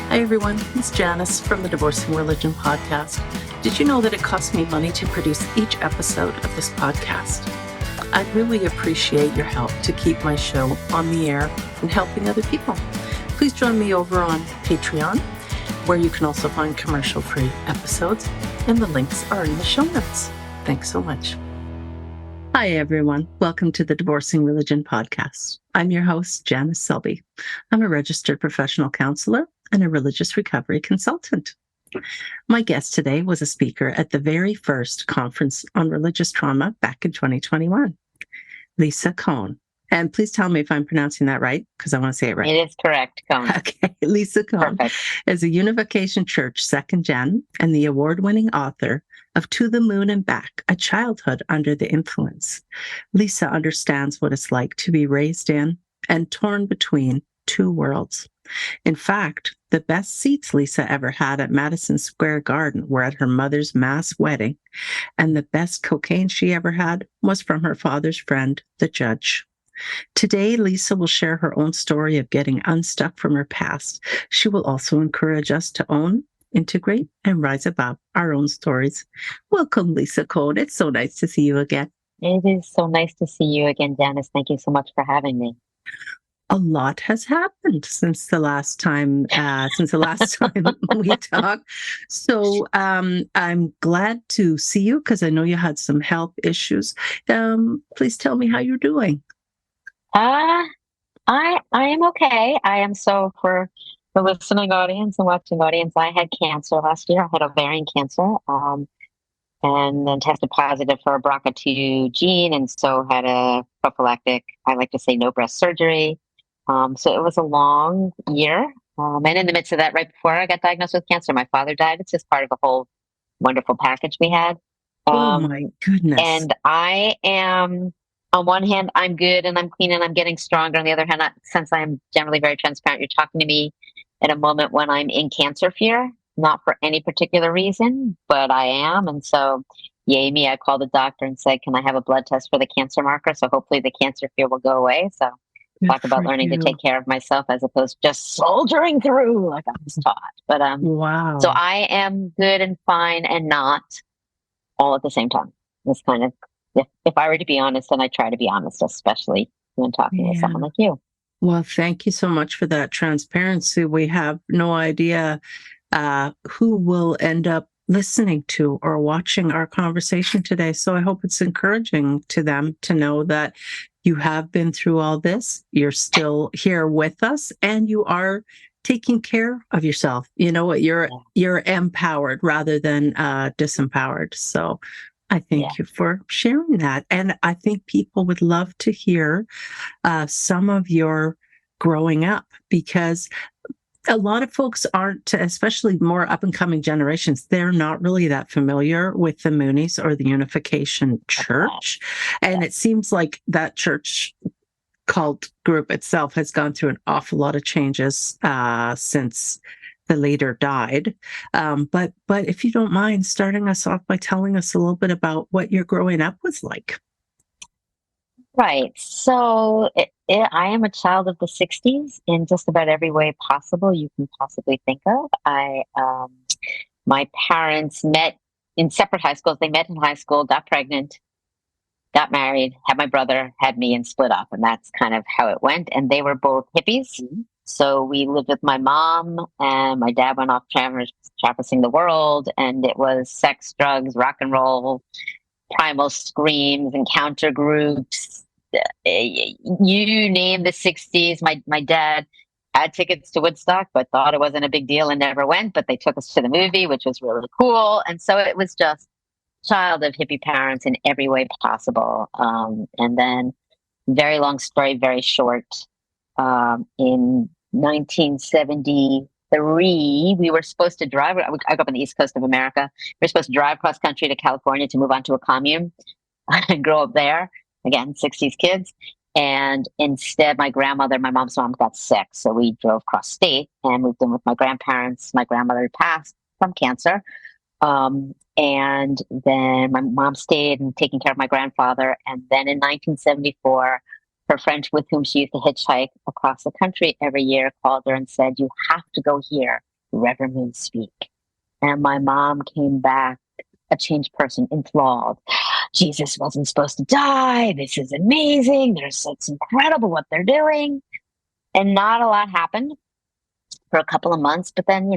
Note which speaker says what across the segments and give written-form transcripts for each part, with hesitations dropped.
Speaker 1: Hi everyone, it's Janice from the Divorcing Religion podcast. Did you know that it costs me money to produce each episode of this podcast? I'd really appreciate your help to keep my show on the air and helping other people. Please join me over on Patreon, where you can also find commercial-free episodes, and the links are in the show notes. Thanks so much. Hi, everyone. Welcome to the Divorcing Religion podcast. I'm your host, Janice Selby. I'm a registered professional counselor and a religious recovery consultant. My guest today was a speaker at the very first conference on religious trauma back in 2021, Lisa Kohn. And please tell me if I'm pronouncing that right, because I want to say it right.
Speaker 2: It is correct, Kohn.
Speaker 1: Okay, Lisa Kohn is a Unification Church second gen and the award-winning author of To the Moon and Back, A Childhood Under the Influence. Lisa understands what it's like to be raised in and torn between two worlds. In fact, the best seats Lisa ever had at Madison Square Garden were at her mother's mass wedding, and the best cocaine she ever had was from her father's friend, the judge. Today, Lisa will share her own story of getting unstuck from her past. She will also encourage us to own, integrate, and rise above our own stories. Welcome, Lisa Kohn. It's so nice to see you again.
Speaker 2: It is so nice to see you again, Janice. Thank you so much for having me.
Speaker 1: A lot has happened since the last time we talked. So I'm glad to see you because I know you had some health issues. Please tell me how you're doing.
Speaker 2: I am okay. I am for the listening audience and watching audience. I had cancer last year. I had ovarian cancer, and then tested positive for a BRCA2 gene, and so had a prophylactic. I like to say no breast surgery. So it was a long year. And in the midst of that, right before I got diagnosed with cancer, my father died. It's just part of the whole wonderful package we had.
Speaker 1: Oh my goodness.
Speaker 2: And I am, on one hand, I'm good and I'm clean and I'm getting stronger. On the other hand, since I'm generally very transparent, you're talking to me at a moment when I'm in cancer fear, not for any particular reason, but I am. And so, yay me, I called the doctor and said, can I have a blood test for the cancer marker? So hopefully the cancer fear will go away. So talk about learning to take care of myself as opposed to just soldiering through like I was taught. But
Speaker 1: wow.
Speaker 2: So I am good and fine and not all at the same time. It's kind of, if I were to be honest, and I try to be honest, especially when talking with someone like you.
Speaker 1: Well, thank you so much for that transparency. We have no idea who will end up listening to or watching our conversation today. So I hope it's encouraging to them to know that you have been through all this, you're still here with us, and you are taking care of yourself. You know what? You're empowered rather than disempowered. So I thank you for sharing that. And I think people would love to hear some of your growing up, because a lot of folks aren't, especially more up-and-coming generations, they're not really that familiar with the Moonies or the Unification Church. And it seems like that church cult group itself has gone through an awful lot of changes since the leader died. But if you don't mind starting us off by telling us a little bit about what your growing up was like.
Speaker 2: Right. So I am a child of the 60s in just about every way possible you can possibly think of. My parents met in separate high schools. They met in high school, got pregnant, got married, had my brother, had me, and split up. And that's kind of how it went. And they were both hippies. Mm-hmm. So we lived with my mom, and my dad went off traversing the world. And it was sex, drugs, rock and roll, primal screams, encounter groups. You name the 60s. My dad had tickets to Woodstock, but thought it wasn't a big deal and never went. But they took us to the movie, which was really cool. And so it was just child of hippie parents in every way possible. And then, very long story, very short. In 1973, we were supposed to drive. I grew up on the East Coast of America. We were supposed to drive cross country to California to move on to a commune and grow up there. Again, 60s kids. And instead, my mom's mom got sick. So we drove cross state and moved in with my grandparents. My grandmother passed from cancer. And then my mom stayed and taking care of my grandfather. And then in 1974, her friend with whom she used to hitchhike across the country every year called her and said, "You have to go here. Reverend Moon speak. And my mom came back a changed person, enthralled. Jesus wasn't supposed to die. This is amazing. It's incredible what they're doing. And not a lot happened for a couple of months. But then,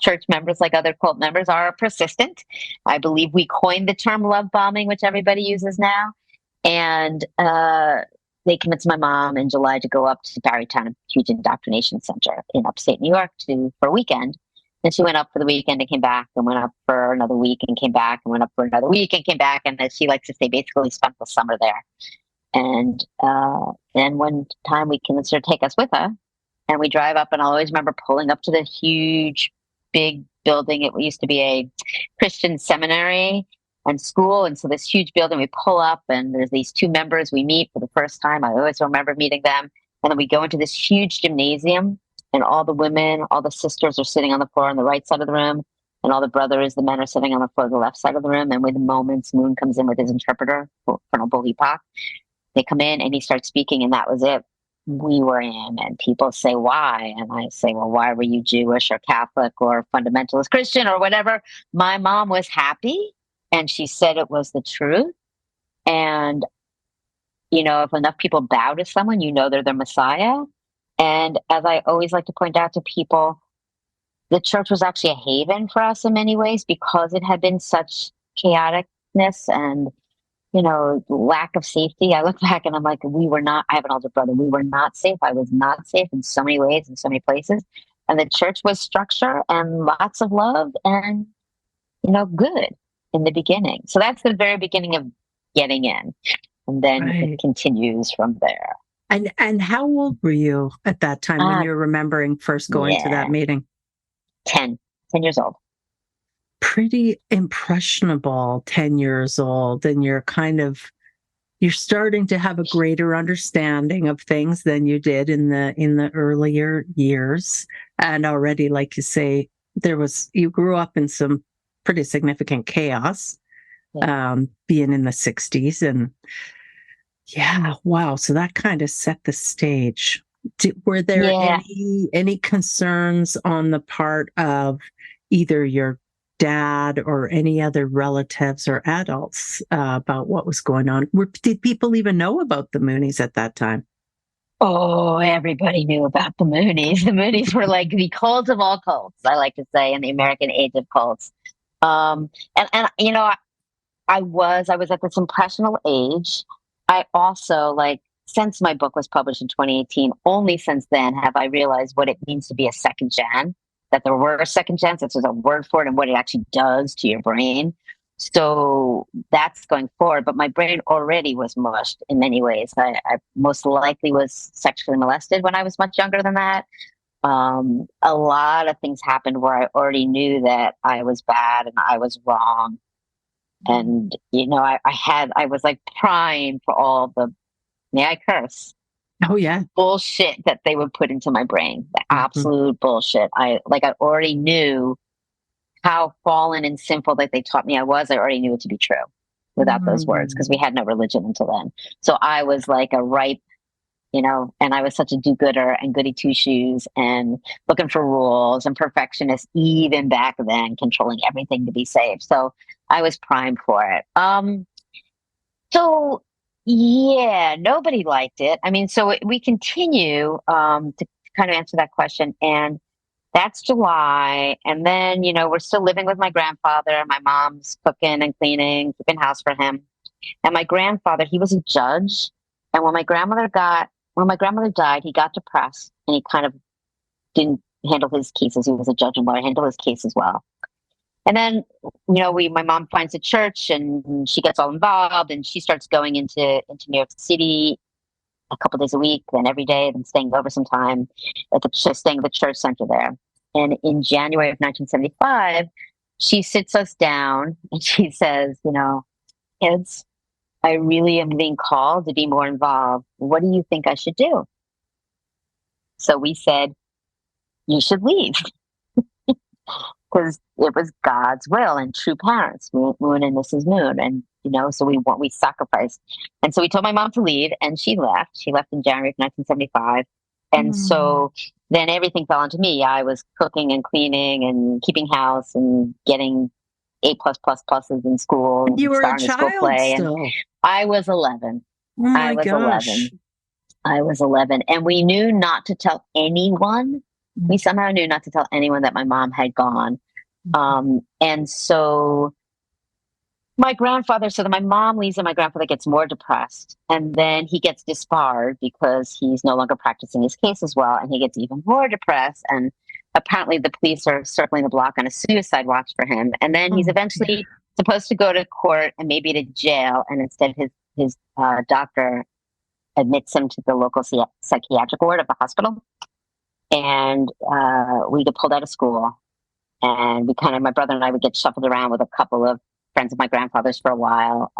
Speaker 2: church members, like other cult members, are persistent. I believe we coined the term love bombing, which everybody uses now. And they convinced my mom in July to go up to Barrytown, a huge indoctrination center in upstate New York, for a weekend. And she went up for the weekend and came back, and went up for another week and came back, and went up for another week and came back. And she likes to say basically spent the summer there. And then one time we convinced her to take us with her, and we drive up, and I always remember pulling up to the huge, big building. It used to be a Christian seminary and school. And so this huge building, we pull up, and there's these two members we meet for the first time. I always remember meeting them. And then we go into this huge gymnasium, and all the women, all the sisters are sitting on the floor on the right side of the room. And all the brothers, the men, are sitting on the floor on the left side of the room. And within moments, Moon comes in with his interpreter, Colonel Bullheepock. They come in and he starts speaking, and that was it. We were in, and people say, why? And I say, well, why were you Jewish or Catholic or fundamentalist Christian or whatever? My mom was happy, and she said it was the truth. And, if enough people bow to someone, they're their Messiah. And as I always like to point out to people, the church was actually a haven for us in many ways, because it had been such chaoticness and lack of safety. I look back and I'm like, I have an older brother. We were not safe. I was not safe in so many ways, in so many places. And the church was structure and lots of love and, good in the beginning. So that's the very beginning of getting in. And then it continues from there.
Speaker 1: And how old were you at that time when you're remembering first going to that meeting?
Speaker 2: 10 years old.
Speaker 1: Pretty impressionable, 10 years old, and you're starting to have a greater understanding of things than you did in the earlier years. And already, like you say, you grew up in some pretty significant chaos, being in the 60s. And wow. So that kind of set the stage. Were there any concerns on the part of either your dad or any other relatives or adults about what was going on? Did people even know about the Moonies at that time?
Speaker 2: Oh, everybody knew about the Moonies. The Moonies were like the cult of all cults, I like to say, in the American age of cults. I was at this impressionable age. I also, since my book was published in 2018, only since then have I realized what it means to be a second gen, that there were second gens, that there's a word for it, and what it actually does to your brain. So that's going forward. But my brain already was mushed in many ways. I most likely was sexually molested when I was much younger than that. A lot of things happened where I already knew that I was bad and I was wrong. And, I was like primed for all the, may I curse?
Speaker 1: Oh, yeah.
Speaker 2: Bullshit that they would put into my brain. The absolute bullshit. I already knew how fallen and sinful that they taught me I was. I already knew it to be true without those words, because we had no religion until then. So I was like a ripe, and I was such a do-gooder and goody two-shoes and looking for rules and perfectionist even back then, controlling everything to be safe. So I was primed for it. So yeah, nobody liked it. I mean, so we continue to kind of answer that question, and that's July. And then, we're still living with my grandfather. My mom's cooking and cleaning, keeping house for him. And my grandfather, he was a judge. And when my grandmother died, he got depressed, and he kind of didn't handle his cases. He was a judge and lawyer, handle his case as well. And then, my mom finds a church, and she gets all involved, and she starts going into New York City a couple days a week, then every day, then staying over some time staying at the church center there. And in January of 1975, she sits us down and she says, kids, I really am being called to be more involved. What do you think I should do? So we said, you should leave. Because it was God's will, and true parents, Moon and Mrs. Moon. And, so we sacrificed. And so we told my mom to leave, and she left. She left in January of 1975. And so then everything fell onto me. I was cooking and cleaning and keeping house and getting A+++s in school,
Speaker 1: You
Speaker 2: and
Speaker 1: were a
Speaker 2: starting a school
Speaker 1: child
Speaker 2: play. And
Speaker 1: still.
Speaker 2: I was 11.
Speaker 1: Oh
Speaker 2: I
Speaker 1: my
Speaker 2: was
Speaker 1: gosh.
Speaker 2: 11. I was 11. And we knew not to tell anyone. We somehow knew not to tell anyone that my mom had gone. And so my grandfather, so that my mom leaves and my grandfather gets more depressed. And then he gets disbarred because he's no longer practicing his case as well. And he gets even more depressed. And apparently the police are circling the block on a suicide watch for him. And then he's
Speaker 1: Oh,
Speaker 2: eventually supposed to go to court and maybe to jail. And instead his doctor admits him to the local psychiatric ward of the hospital. And we get pulled out of school. And my brother and I would get shuffled around with a couple of friends of my grandfather's for a while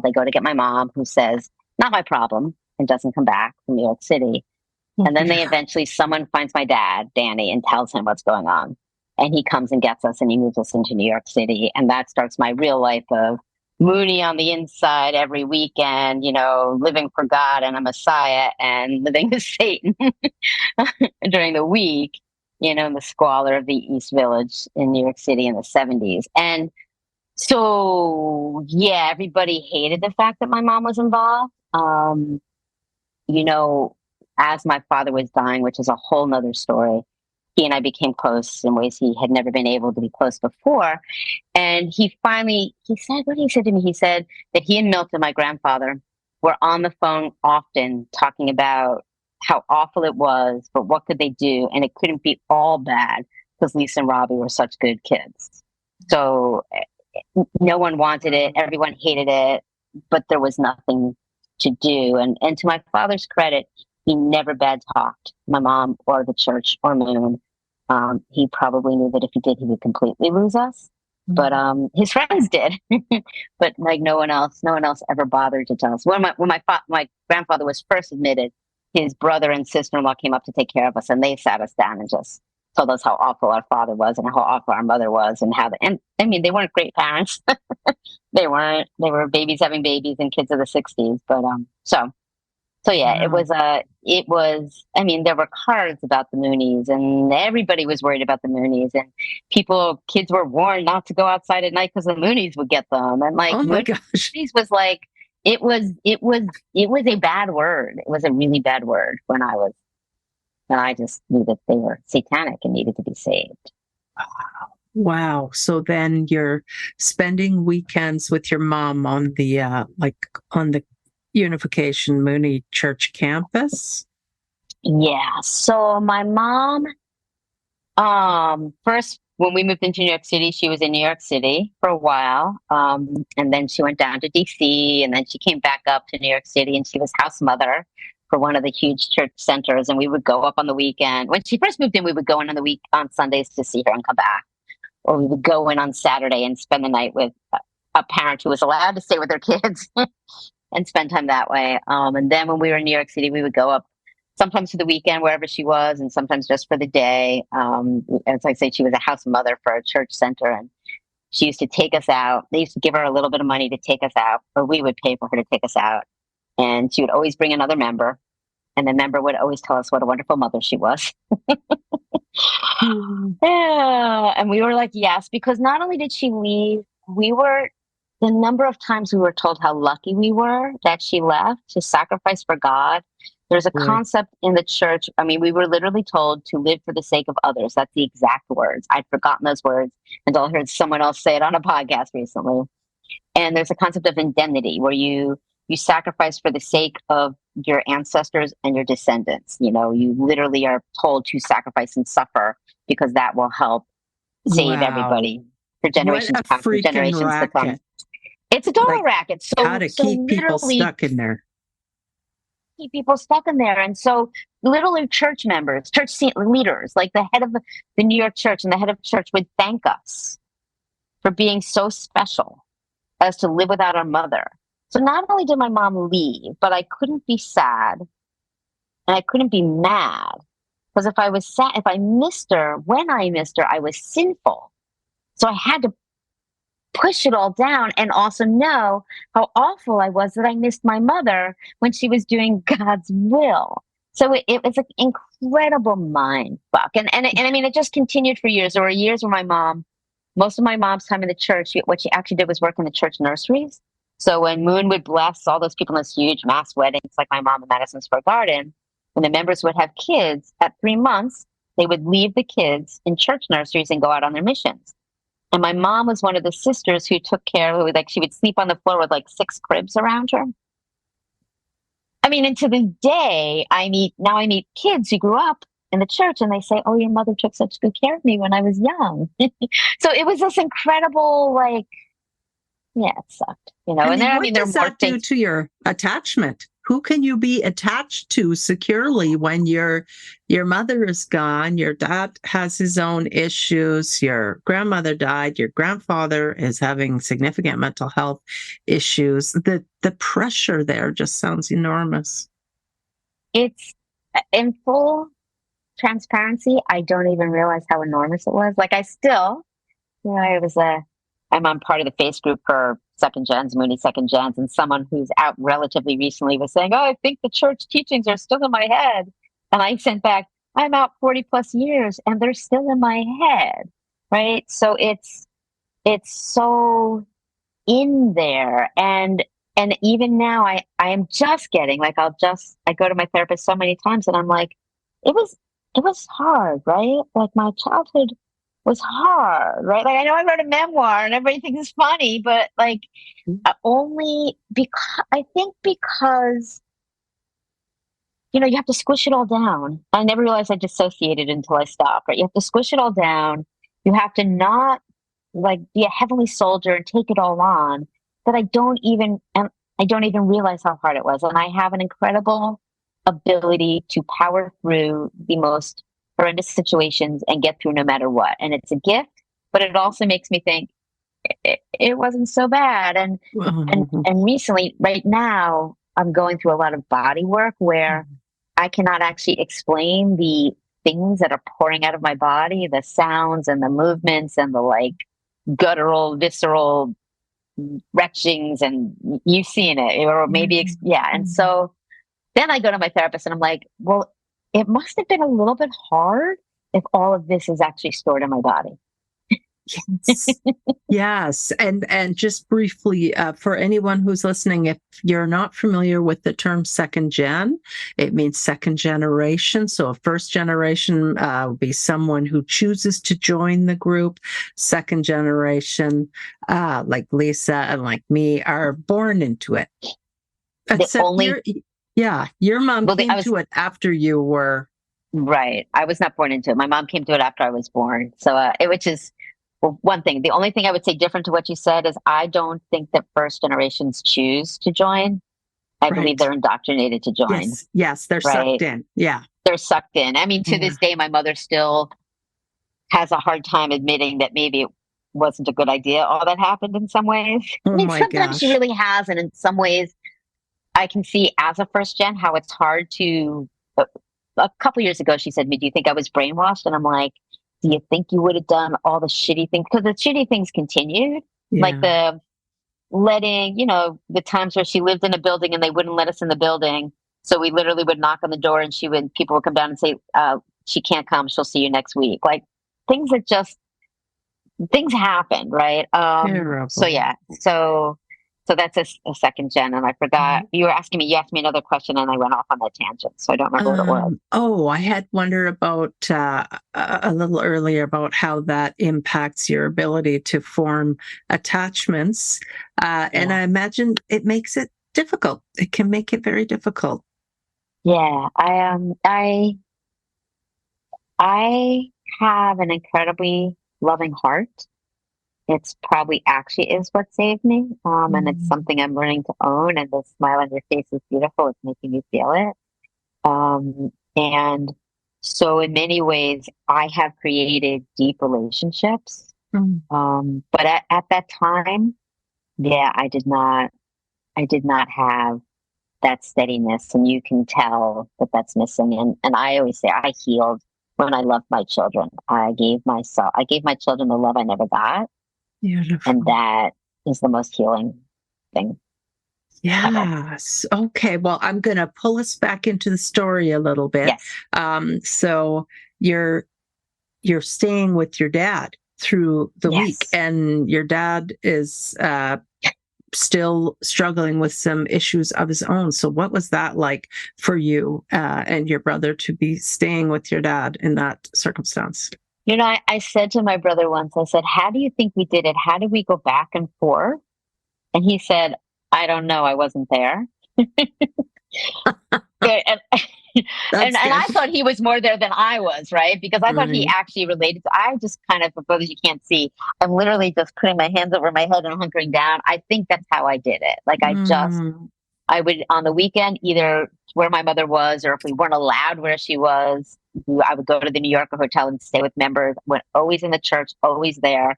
Speaker 2: they go to get my mom, who says, not my problem, and doesn't come back from New York City. And then someone finds my dad, Danny, and tells him what's going on. And he comes and gets us and he moves us into New York City. And that starts my real life of Mooney on the inside every weekend, living for God and a Messiah and living with Satan during the week, in the squalor of the East Village in New York City in the 70s. And so, yeah, everybody hated the fact that my mom was involved. As my father was dying, which is a whole nother story, he and I became close in ways he had never been able to be close before. And he said, what he said to me, he said that he and Milton, my grandfather, were on the phone often talking about how awful it was, but what could they do? And it couldn't be all bad because Lisa and Robbie were such good kids. So no one wanted it. Everyone hated it, but there was nothing to do. And to my father's credit, he never bad talked my mom or the church or Moon. He probably knew that if he did, he would completely lose us. But his friends did. But like no one else ever bothered to tell us. When my grandfather was first admitted, his brother and sister-in-law came up to take care of us, and they sat us down and just told us how awful our father was and how awful our mother was, and they weren't great parents. They weren't. They were babies having babies and kids of the 60s. But so yeah,
Speaker 1: wow.
Speaker 2: it was, there were cards about the Moonies, and everybody was worried about the Moonies, and kids were warned not to go outside at night because the Moonies would get them. And like
Speaker 1: Oh my gosh.
Speaker 2: Moonies was like, it was a bad word. It was a really bad word when I just knew that they were satanic and needed to be saved.
Speaker 1: Wow. So then you're spending weekends with your mom on the on the Unification Mooney Church campus?
Speaker 2: Yeah. So my mom, first when we moved into New York City, she was in New York City for a while. And then she went down to DC, and then she came back up to New York City, and she was house mother for one of the huge church centers. And we would go up on the weekend. When she first moved in, we would go in on Sundays to see her and come back. Or we would go in on Saturday and spend the night with a parent who was allowed to stay with their kids and spend time that way. And then when we were in New York City, we would go up sometimes for the weekend, wherever she was, and sometimes just for the day. As I say, she was a house mother for a church center, and she used to take us out. They used to give her a little bit of money to take us out, or we would pay for her to take us out. And she would always bring another member, and the member would always tell us what a wonderful mother she was. Yeah. And we were like, yes, because not only did she leave, the number of times we were told how lucky we were that she left to sacrifice for God. There's a concept in the church. We were literally told to live for the sake of others. That's the exact words. I'd forgotten those words until I heard someone else say it on a podcast recently. And there's a concept of indemnity where you sacrifice for the sake of your ancestors and your descendants. You literally are told to sacrifice and suffer because that will help save everybody for generations
Speaker 1: What a
Speaker 2: past and
Speaker 1: freaking
Speaker 2: generations to come.
Speaker 1: racket.
Speaker 2: It's a total racket.
Speaker 1: How to keep people stuck in there.
Speaker 2: Keep people stuck in there. And so literally church members, church leaders, like the head of the New York church and the head of church would thank us for being so special as to live without our mother. So not only did my mom leave, but I couldn't be sad and I couldn't be mad, because if I was sad, if I missed her, when I missed her, I was sinful. So I had to push it all down and also know how awful I was that I missed my mother when she was doing God's will. So it was an incredible mind fuck. And I mean, it just continued for years. There were years where most of my mom's time in the church, what she actually did was work in the church nurseries. So when Moon would bless all those people in this huge mass weddings, like my mom in Madison Square Garden, when the members would have kids at 3 months, they would leave the kids in church nurseries and go out on their missions. And my mom was one of the sisters who took care of, like, she would sleep on the floor with like 6 cribs around her. I mean, and to this day, I meet kids who grew up in the church and they say, "Oh, your mother took such good care of me when I was young." So it was this incredible, like, yeah, it sucked,
Speaker 1: And
Speaker 2: And then,
Speaker 1: what
Speaker 2: there are
Speaker 1: does
Speaker 2: more
Speaker 1: that do
Speaker 2: things.
Speaker 1: to your attachment? Who can you be attached to securely when your mother is gone, your dad has his own issues, your grandmother died, your grandfather is having significant mental health issues? The pressure there just sounds enormous.
Speaker 2: It's in full transparency. I don't even realize how enormous it was. Like, I still, I'm on part of the face group for second gens, Mooney second gens, and someone who's out relatively recently was saying, "Oh, I think the church teachings are still in my head." And I sent back, "I'm out 40 plus years and they're still in my head." Right. So it's so in there. And even now I am just getting, like, I go to my therapist so many times and I'm like, it was hard, right? Like, my childhood was hard, right? Like, I know I wrote a memoir and everybody thinks it's funny, but like, only because I think because you have to squish it all down. I never realized I dissociated until I stopped, right? You have to squish it all down. You have to not, like, be a heavenly soldier and take it all on. That I don't even realize how hard it was. And I have an incredible ability to power through the most horrendous situations and get through no matter what. And it's a gift, but it also makes me think it wasn't so bad. And recently, right now, I'm going through a lot of body work where I cannot actually explain the things that are pouring out of my body, the sounds and the movements and the, like, guttural, visceral retchings, and you've seen it, or maybe, yeah. And so then I go to my therapist and I'm like, well, it must have been a little bit hard if all of this is actually stored in my body.
Speaker 1: Yes. Yes. And just briefly, for anyone who's listening, if you're not familiar with the term second gen, it means second generation. So a first generation would be someone who chooses to join the group. Second generation, like Lisa and like me, are born into it. Except your mom came to it after you were.
Speaker 2: Right. I was not born into it. My mom came to it after I was born. So, which is, well, one thing. The only thing I would say different to what you said is I don't think that first generations choose to join. I believe they're indoctrinated to join.
Speaker 1: Yes, they're sucked in. Yeah.
Speaker 2: They're sucked in. I mean, to this day, my mother still has a hard time admitting that maybe it wasn't a good idea, all that happened in some ways.
Speaker 1: Oh,
Speaker 2: I mean,
Speaker 1: my
Speaker 2: sometimes
Speaker 1: gosh.
Speaker 2: she really has. And in some ways, I can see as a first gen how it's hard to. A couple years ago, she said to me, "Do you think I was brainwashed?" And I'm like, "Do you think you would have done all the shitty things?" Because the shitty things continued, like the letting, the times where she lived in a building and they wouldn't let us in the building. So we literally would knock on the door and people would come down and say, "She can't come. She'll see you next week." Like, things happen, right? So yeah, so that's a second gen. And I forgot, you asked me another question and I went off on that tangent. So I don't remember what it was.
Speaker 1: Oh, I had wondered about a little earlier about how that impacts your ability to form attachments. And I imagine it makes it difficult. It can make it very difficult.
Speaker 2: Yeah, I have an incredibly loving heart. It's probably actually is what saved me. And it's something I'm learning to own, and the smile on your face is beautiful. It's making me feel it. And so in many ways, I have created deep relationships. But at that time, yeah, I did not have that steadiness, and you can tell that that's missing. And I always say I healed when I loved my children. I gave my children the love I never got.
Speaker 1: Beautiful.
Speaker 2: And that is the most healing thing.
Speaker 1: Yes. Okay. Well, I'm going to pull us back into the story a little bit.
Speaker 2: Yes.
Speaker 1: So you're staying with your dad through the week,
Speaker 2: Yes.
Speaker 1: and your dad is still struggling with some issues of his own. So what was that like for you and your brother to be staying with your dad in that circumstance?
Speaker 2: I said to my brother once, I said, how do you think we did it? How did we go back and forth? And he said, I don't know. I wasn't there. Yeah, and
Speaker 1: That's
Speaker 2: I
Speaker 1: good.
Speaker 2: thought he was more there than I was, right? Because I thought he
Speaker 1: Right.
Speaker 2: actually related to. I just kind of, for those you can't see, I'm literally just putting my hands over my head and hunkering down. I think that's how I did it. Like
Speaker 1: Mm.
Speaker 2: I would on the weekend either where my mother was, or if we weren't allowed where she was, I would go to the New Yorker hotel and stay with members. Went always in the church, always there.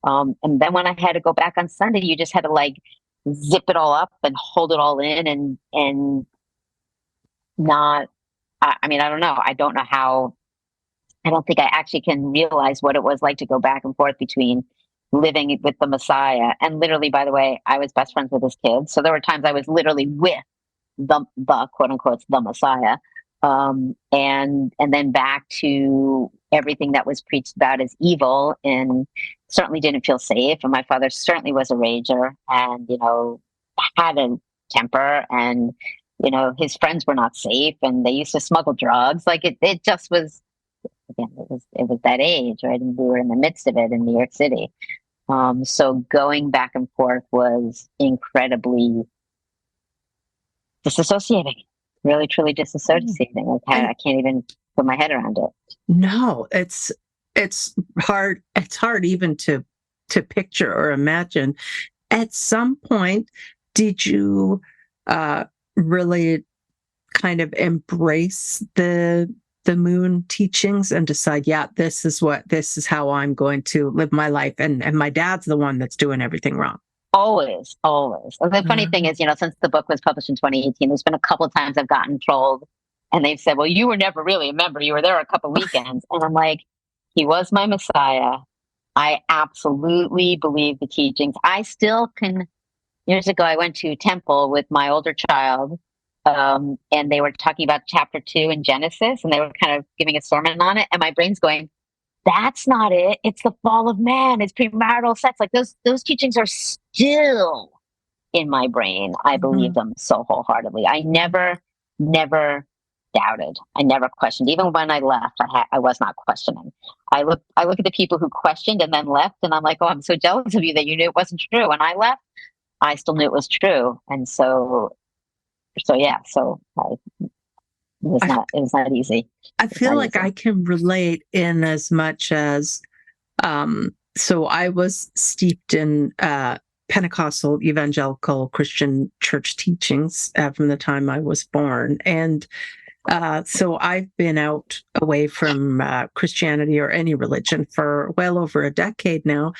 Speaker 2: And then when I had to go back on Sunday, you just had to like zip it all up and hold it all in and not. I mean, I don't know. I don't know how. I don't think I actually can realize what it was like to go back and forth between living with the Messiah and literally. By the way, I was best friends with his kids, so there were times I was literally with the quote unquote the Messiah, and then back to everything that was preached about as evil, and certainly didn't feel safe. And my father certainly was a rager, and had a temper, and his friends were not safe, and they used to smuggle drugs. Like it just was. Again, it was that age, right? And we were in the midst of it in New York City. So going back and forth was incredibly disassociating, really, truly
Speaker 1: Mm.
Speaker 2: disassociating. Like
Speaker 1: And
Speaker 2: I can't even put my head around it.
Speaker 1: no, it's hard. It's hard even to picture or imagine. At some point, did you uh, really kind of embrace the moon teachings and decide, yeah, this is how I'm going to live my life, and my dad's the one that's doing everything wrong?
Speaker 2: Always, always. And the funny thing
Speaker 1: Mm.
Speaker 2: is, since the book was published in 2018, there's been a couple of times I've gotten trolled, and they've said, "Well, you were never really a member. You were there a couple weekends." And I'm like, "He was my Messiah. I absolutely believe the teachings. I still can." Years ago, I went to temple with my older child, and they were talking about chapter 2 in Genesis, and they were kind of giving a sermon on it, and my brain's going, "That's not it. It's the fall of man. It's premarital sex." Like those teachings are still in my brain. I believe
Speaker 1: Mhm.
Speaker 2: them so wholeheartedly. I never doubted. I never questioned. Even when I left, I was not questioning. I look at the people who questioned and then left, and I'm like, "Oh, I'm so jealous of you that you knew it wasn't true." When I left, I still knew it was true, and so yeah. So
Speaker 1: I
Speaker 2: it was not easy.
Speaker 1: I
Speaker 2: It's
Speaker 1: feel
Speaker 2: not
Speaker 1: like
Speaker 2: easy.
Speaker 1: I can relate in as much as so I was steeped in Pentecostal evangelical Christian church teachings from the time I was born. And so I've been out away from Christianity or any religion for well over a decade now.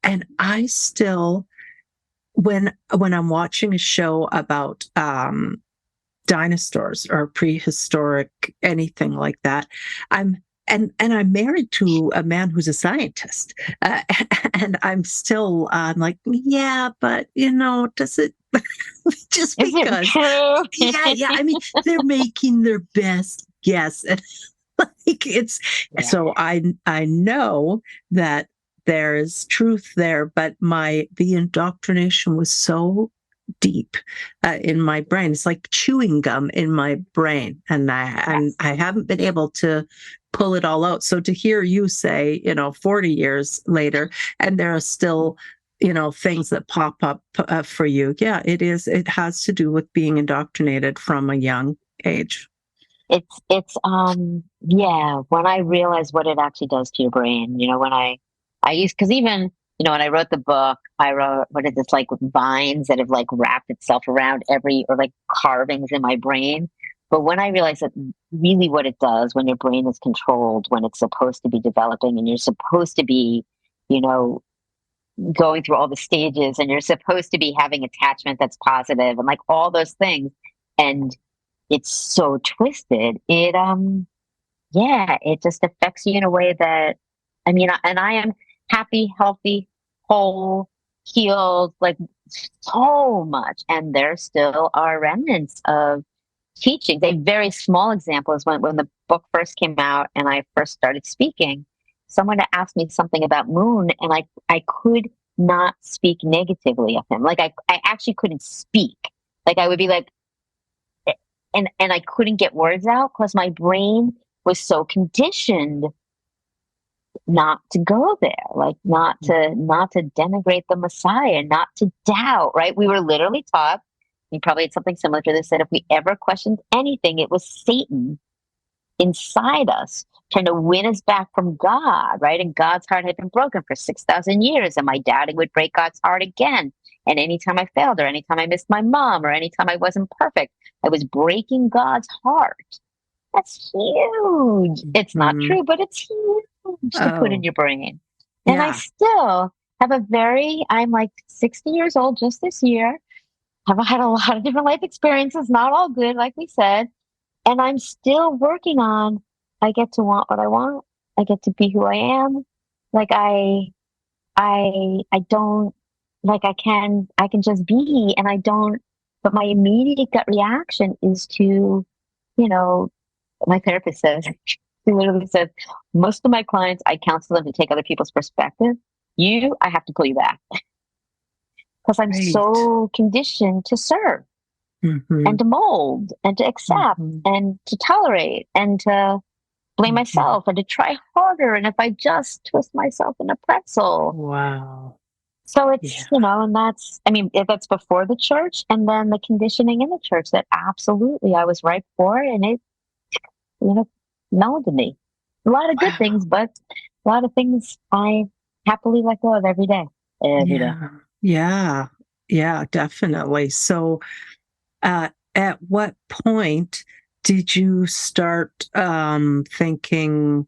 Speaker 1: And I still, when I'm watching a show about dinosaurs or prehistoric anything like that, I'm and I'm married to a man who's a scientist, uh, and I'm still like, yeah, but does it just
Speaker 2: Is it
Speaker 1: because?
Speaker 2: true?
Speaker 1: Yeah, yeah. I mean, they're making their best guess, and like it's
Speaker 2: Yeah.
Speaker 1: so I know that there's truth there, but the indoctrination was so deep in my brain. It's like chewing gum in my brain, and
Speaker 2: Yes.
Speaker 1: I haven't been able to pull it all out. So to hear you say, 40 years later, and there are still things that pop up for you. Yeah, it is. It has to do with being indoctrinated from a young age.
Speaker 2: It's yeah, when I realize what it actually does to your brain, when I used because even when I wrote the book, I wrote what is this like vines that have like wrapped itself around every or like carvings in my brain. But when I realized that really what it does when your brain is controlled, when it's supposed to be developing and you're supposed to be, you know, going through all the stages and you're supposed to be having attachment that's positive and like all those things. And it's so twisted. Yeah, it just affects you in a way that and I am happy, healthy, whole, healed, like so much. And there still are remnants of teachings. A very small example is when the book first came out and I first started speaking, someone had asked me something about Moon, and I could not speak negatively of him. Like I actually couldn't speak. Like I would be like, and I couldn't get words out because my brain was so conditioned not to go there, like not to denigrate the Messiah, not to doubt, right? We were literally taught, we probably had something similar to this, that if we ever questioned anything, it was Satan inside us trying to win us back from God, right? And God's heart had been broken for 6,000 years, and my daddy would break God's heart again. And anytime I failed, or anytime I missed my mom, or anytime I wasn't perfect, I was breaking God's heart. That's huge. It's not true, but it's huge to put in your brain. And I still have I'm like 60 years old just this year. I've had a lot of different life experiences, not all good, like we said. And I'm still working on, I get to want what I want. I get to be who I am. Like I don't, like I can just be, and I don't, but my immediate gut reaction is to, my therapist says, she literally says, most of my clients, I counsel them to take other people's perspective. I have to pull you back because I'm so conditioned to serve and to mold and to accept and to tolerate and to blame myself and to try harder. And if I just twist myself in a pretzel.
Speaker 1: Wow.
Speaker 2: So it's, and that's before the church, and then the conditioning in the church that absolutely I was ripe for, and it, melded me. A lot of good things, but a lot of things I happily let go of every day. Every day.
Speaker 1: Yeah, definitely. So, at what point did you start thinking,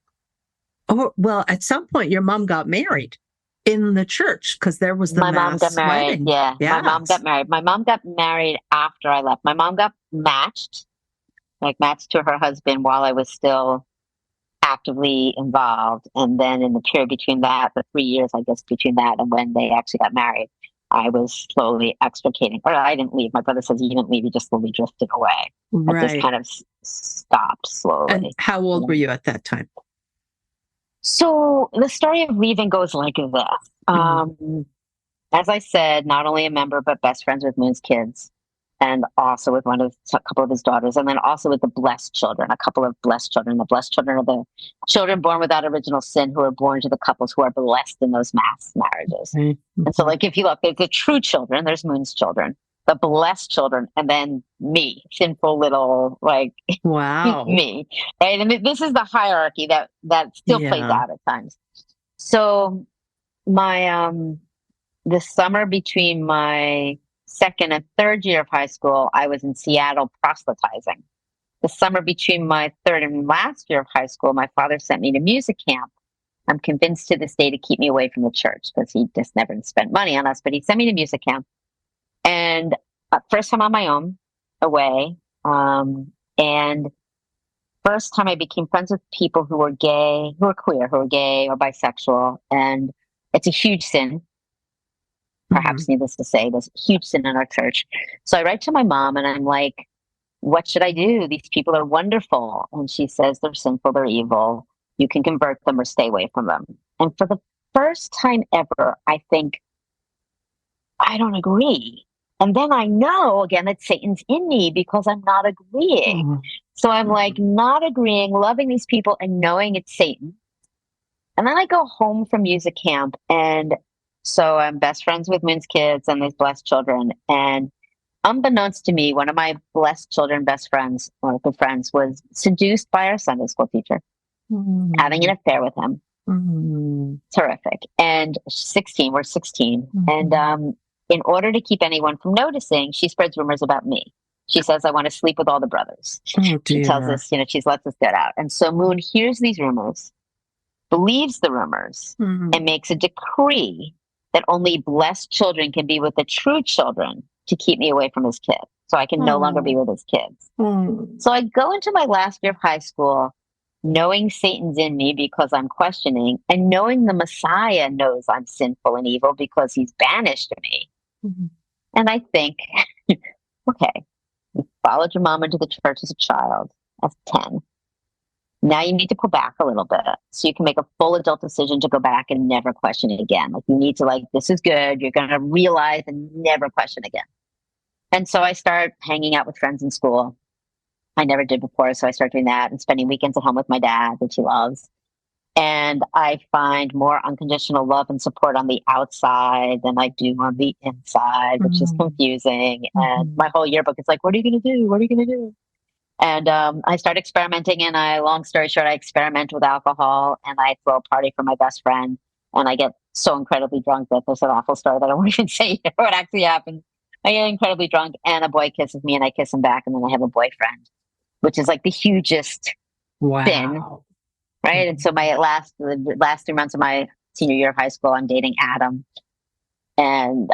Speaker 1: oh, well, at some point your mom got married in the church because there was the
Speaker 2: my mom got married.
Speaker 1: wedding.
Speaker 2: Yeah. My mom got married. My mom got married after I left. My mom got matched to her husband while I was still actively involved. And then in the period between that, the 3 years, I guess, between that and when they actually got married, I was slowly extricating. Or I didn't leave. My brother says he didn't leave. He just slowly drifted away.
Speaker 1: Right.
Speaker 2: I just kind of stopped slowly.
Speaker 1: And how old were you at that time?
Speaker 2: So the story of leaving goes like this. As I said, not only a member, but best friends with Moon's kids, and also with a couple of his daughters, and then also with the blessed children, a couple of blessed children. The blessed children are the children born without original sin who are born to the couples who are blessed in those mass marriages. And so, like, if you look, there's the true children, there's Moon's children, the blessed children, and then me, sinful little,
Speaker 1: wow,
Speaker 2: me. Right? And this is the hierarchy that still plays out at times. So my, the summer between my second and third year of high school, I was in Seattle proselytizing. The summer between my third and last year of high school, my father sent me to music camp. I'm convinced to this day to keep me away from the church because he just never spent money on us, but he sent me to music camp. And first time on my own, away. And first time I became friends with people who were gay, who were queer, who were gay or bisexual. And it's a huge sin. Perhaps needless to say, there's a huge sin in our church. So I write to my mom and I'm like, what should I do? These people are wonderful. And she says, they're sinful, they're evil. You can convert them or stay away from them. And for the first time ever, I think, I don't agree. And then I know again that Satan's in me because I'm not agreeing. So I'm like not agreeing, loving these people and knowing it's Satan. And then I go home from music camp, and so I'm best friends with Moon's kids and these blessed children. And unbeknownst to me, one of my blessed children, best friends, one of good friends, was seduced by our Sunday school teacher, having an affair with him. Terrific. And we're 16. And in order to keep anyone from noticing, she spreads rumors about me. She says, I want to sleep with all the brothers. She tells us, she's lets us get out. And so Moon hears these rumors, believes the rumors, and makes a decree that only blessed children can be with the true children to keep me away from his kids. So I can no longer be with his kids. So I go into my last year of high school knowing Satan's in me because I'm questioning, and knowing the Messiah knows I'm sinful and evil because he's banished me. And I think, okay, you followed your mom into the church as a child, as 10. Now you need to pull back a little bit so you can make a full adult decision to go back and never question it again. Like, you need to, like, this is good. You're going to realize and never question again. And so I start hanging out with friends in school. I never did before. So I start doing that and spending weekends at home with my dad, which he loves. And I find more unconditional love and support on the outside than I do on the inside, which is confusing. And my whole yearbook is like, what are you going to do? What are you going to do? And I start experimenting, and long story short, I experiment with alcohol, and I throw a party for my best friend, and I get so incredibly drunk that there's an awful story that I won't even say what actually happened. I get incredibly drunk, and a boy kisses me, and I kiss him back, and then I have a boyfriend, which is like the hugest sin, right? And so the last 3 months of my senior year of high school, I'm dating Adam. And,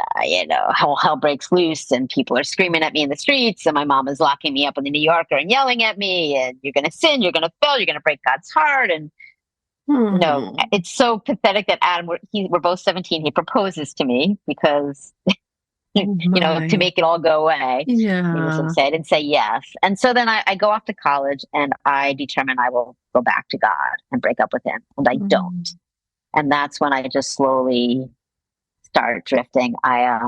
Speaker 2: hell breaks loose, and people are screaming at me in the streets, and my mom is locking me up in the New Yorker and yelling at me, and you're going to sin, you're going to fail, you're going to break God's heart. And, it's so pathetic that Adam, we're both 17. He proposes to me because, to make it all go away. And say yes. And so then I go off to college, and I determine I will go back to God and break up with him. And I don't. And that's when I just slowly start drifting. I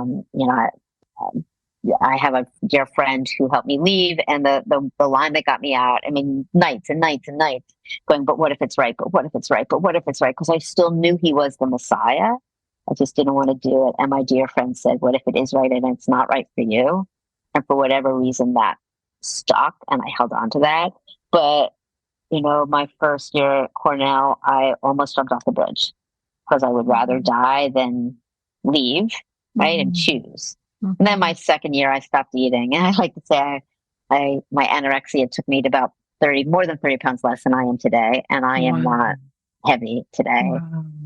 Speaker 2: have a dear friend who helped me leave, and the line that got me out, I mean, nights and nights and nights going, but what if it's right? But what if it's right? But what if it's right? Because I still knew he was the Messiah. I just didn't want to do it. And my dear friend said, what if it is right and it's not right for you? And for whatever reason, that stuck, and I held on to that. But, my first year at Cornell, I almost jumped off the bridge because I would rather die than leave, right, and choose. And then my second year, I stopped eating. And I like to say, my anorexia took me to about more than 30 pounds less than I am today. And I am not heavy today.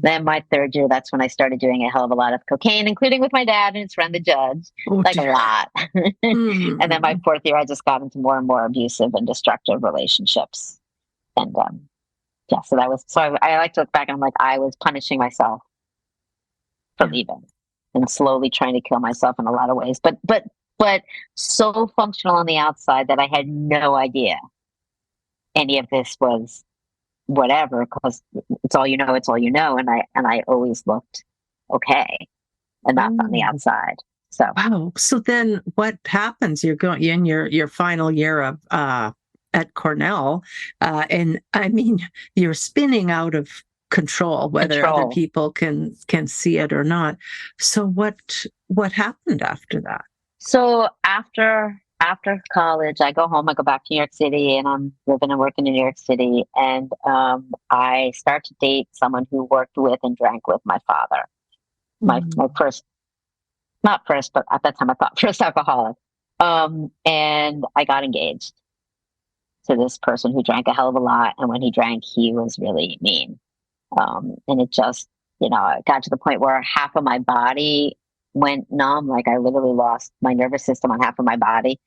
Speaker 2: Then my third year, that's when I started doing a hell of a lot of cocaine, including with my dad and his friend, the judge, a lot. And then my fourth year, I just got into more and more abusive and destructive relationships. And I like to look back, and I'm like, I was punishing myself for leaving and slowly trying to kill myself in a lot of ways, but so functional on the outside that I had no idea any of this was whatever, because it's all you know, and I always looked okay enough on the outside. So
Speaker 1: wow. So then what happens? You're going in your final year of at Cornell, and I mean, you're spinning out of control, whether other people can see it or not. So what happened after that?
Speaker 2: So after college, I go home, I go back to New York City, and I'm living and working in New York City. And I start to date someone who worked with and drank with my father. My first, not first, but at that time I thought first alcoholic. And I got engaged to this person who drank a hell of a lot. And when he drank, he was really mean. And it just, it got to the point where half of my body went numb. Like, I literally lost my nervous system on half of my body,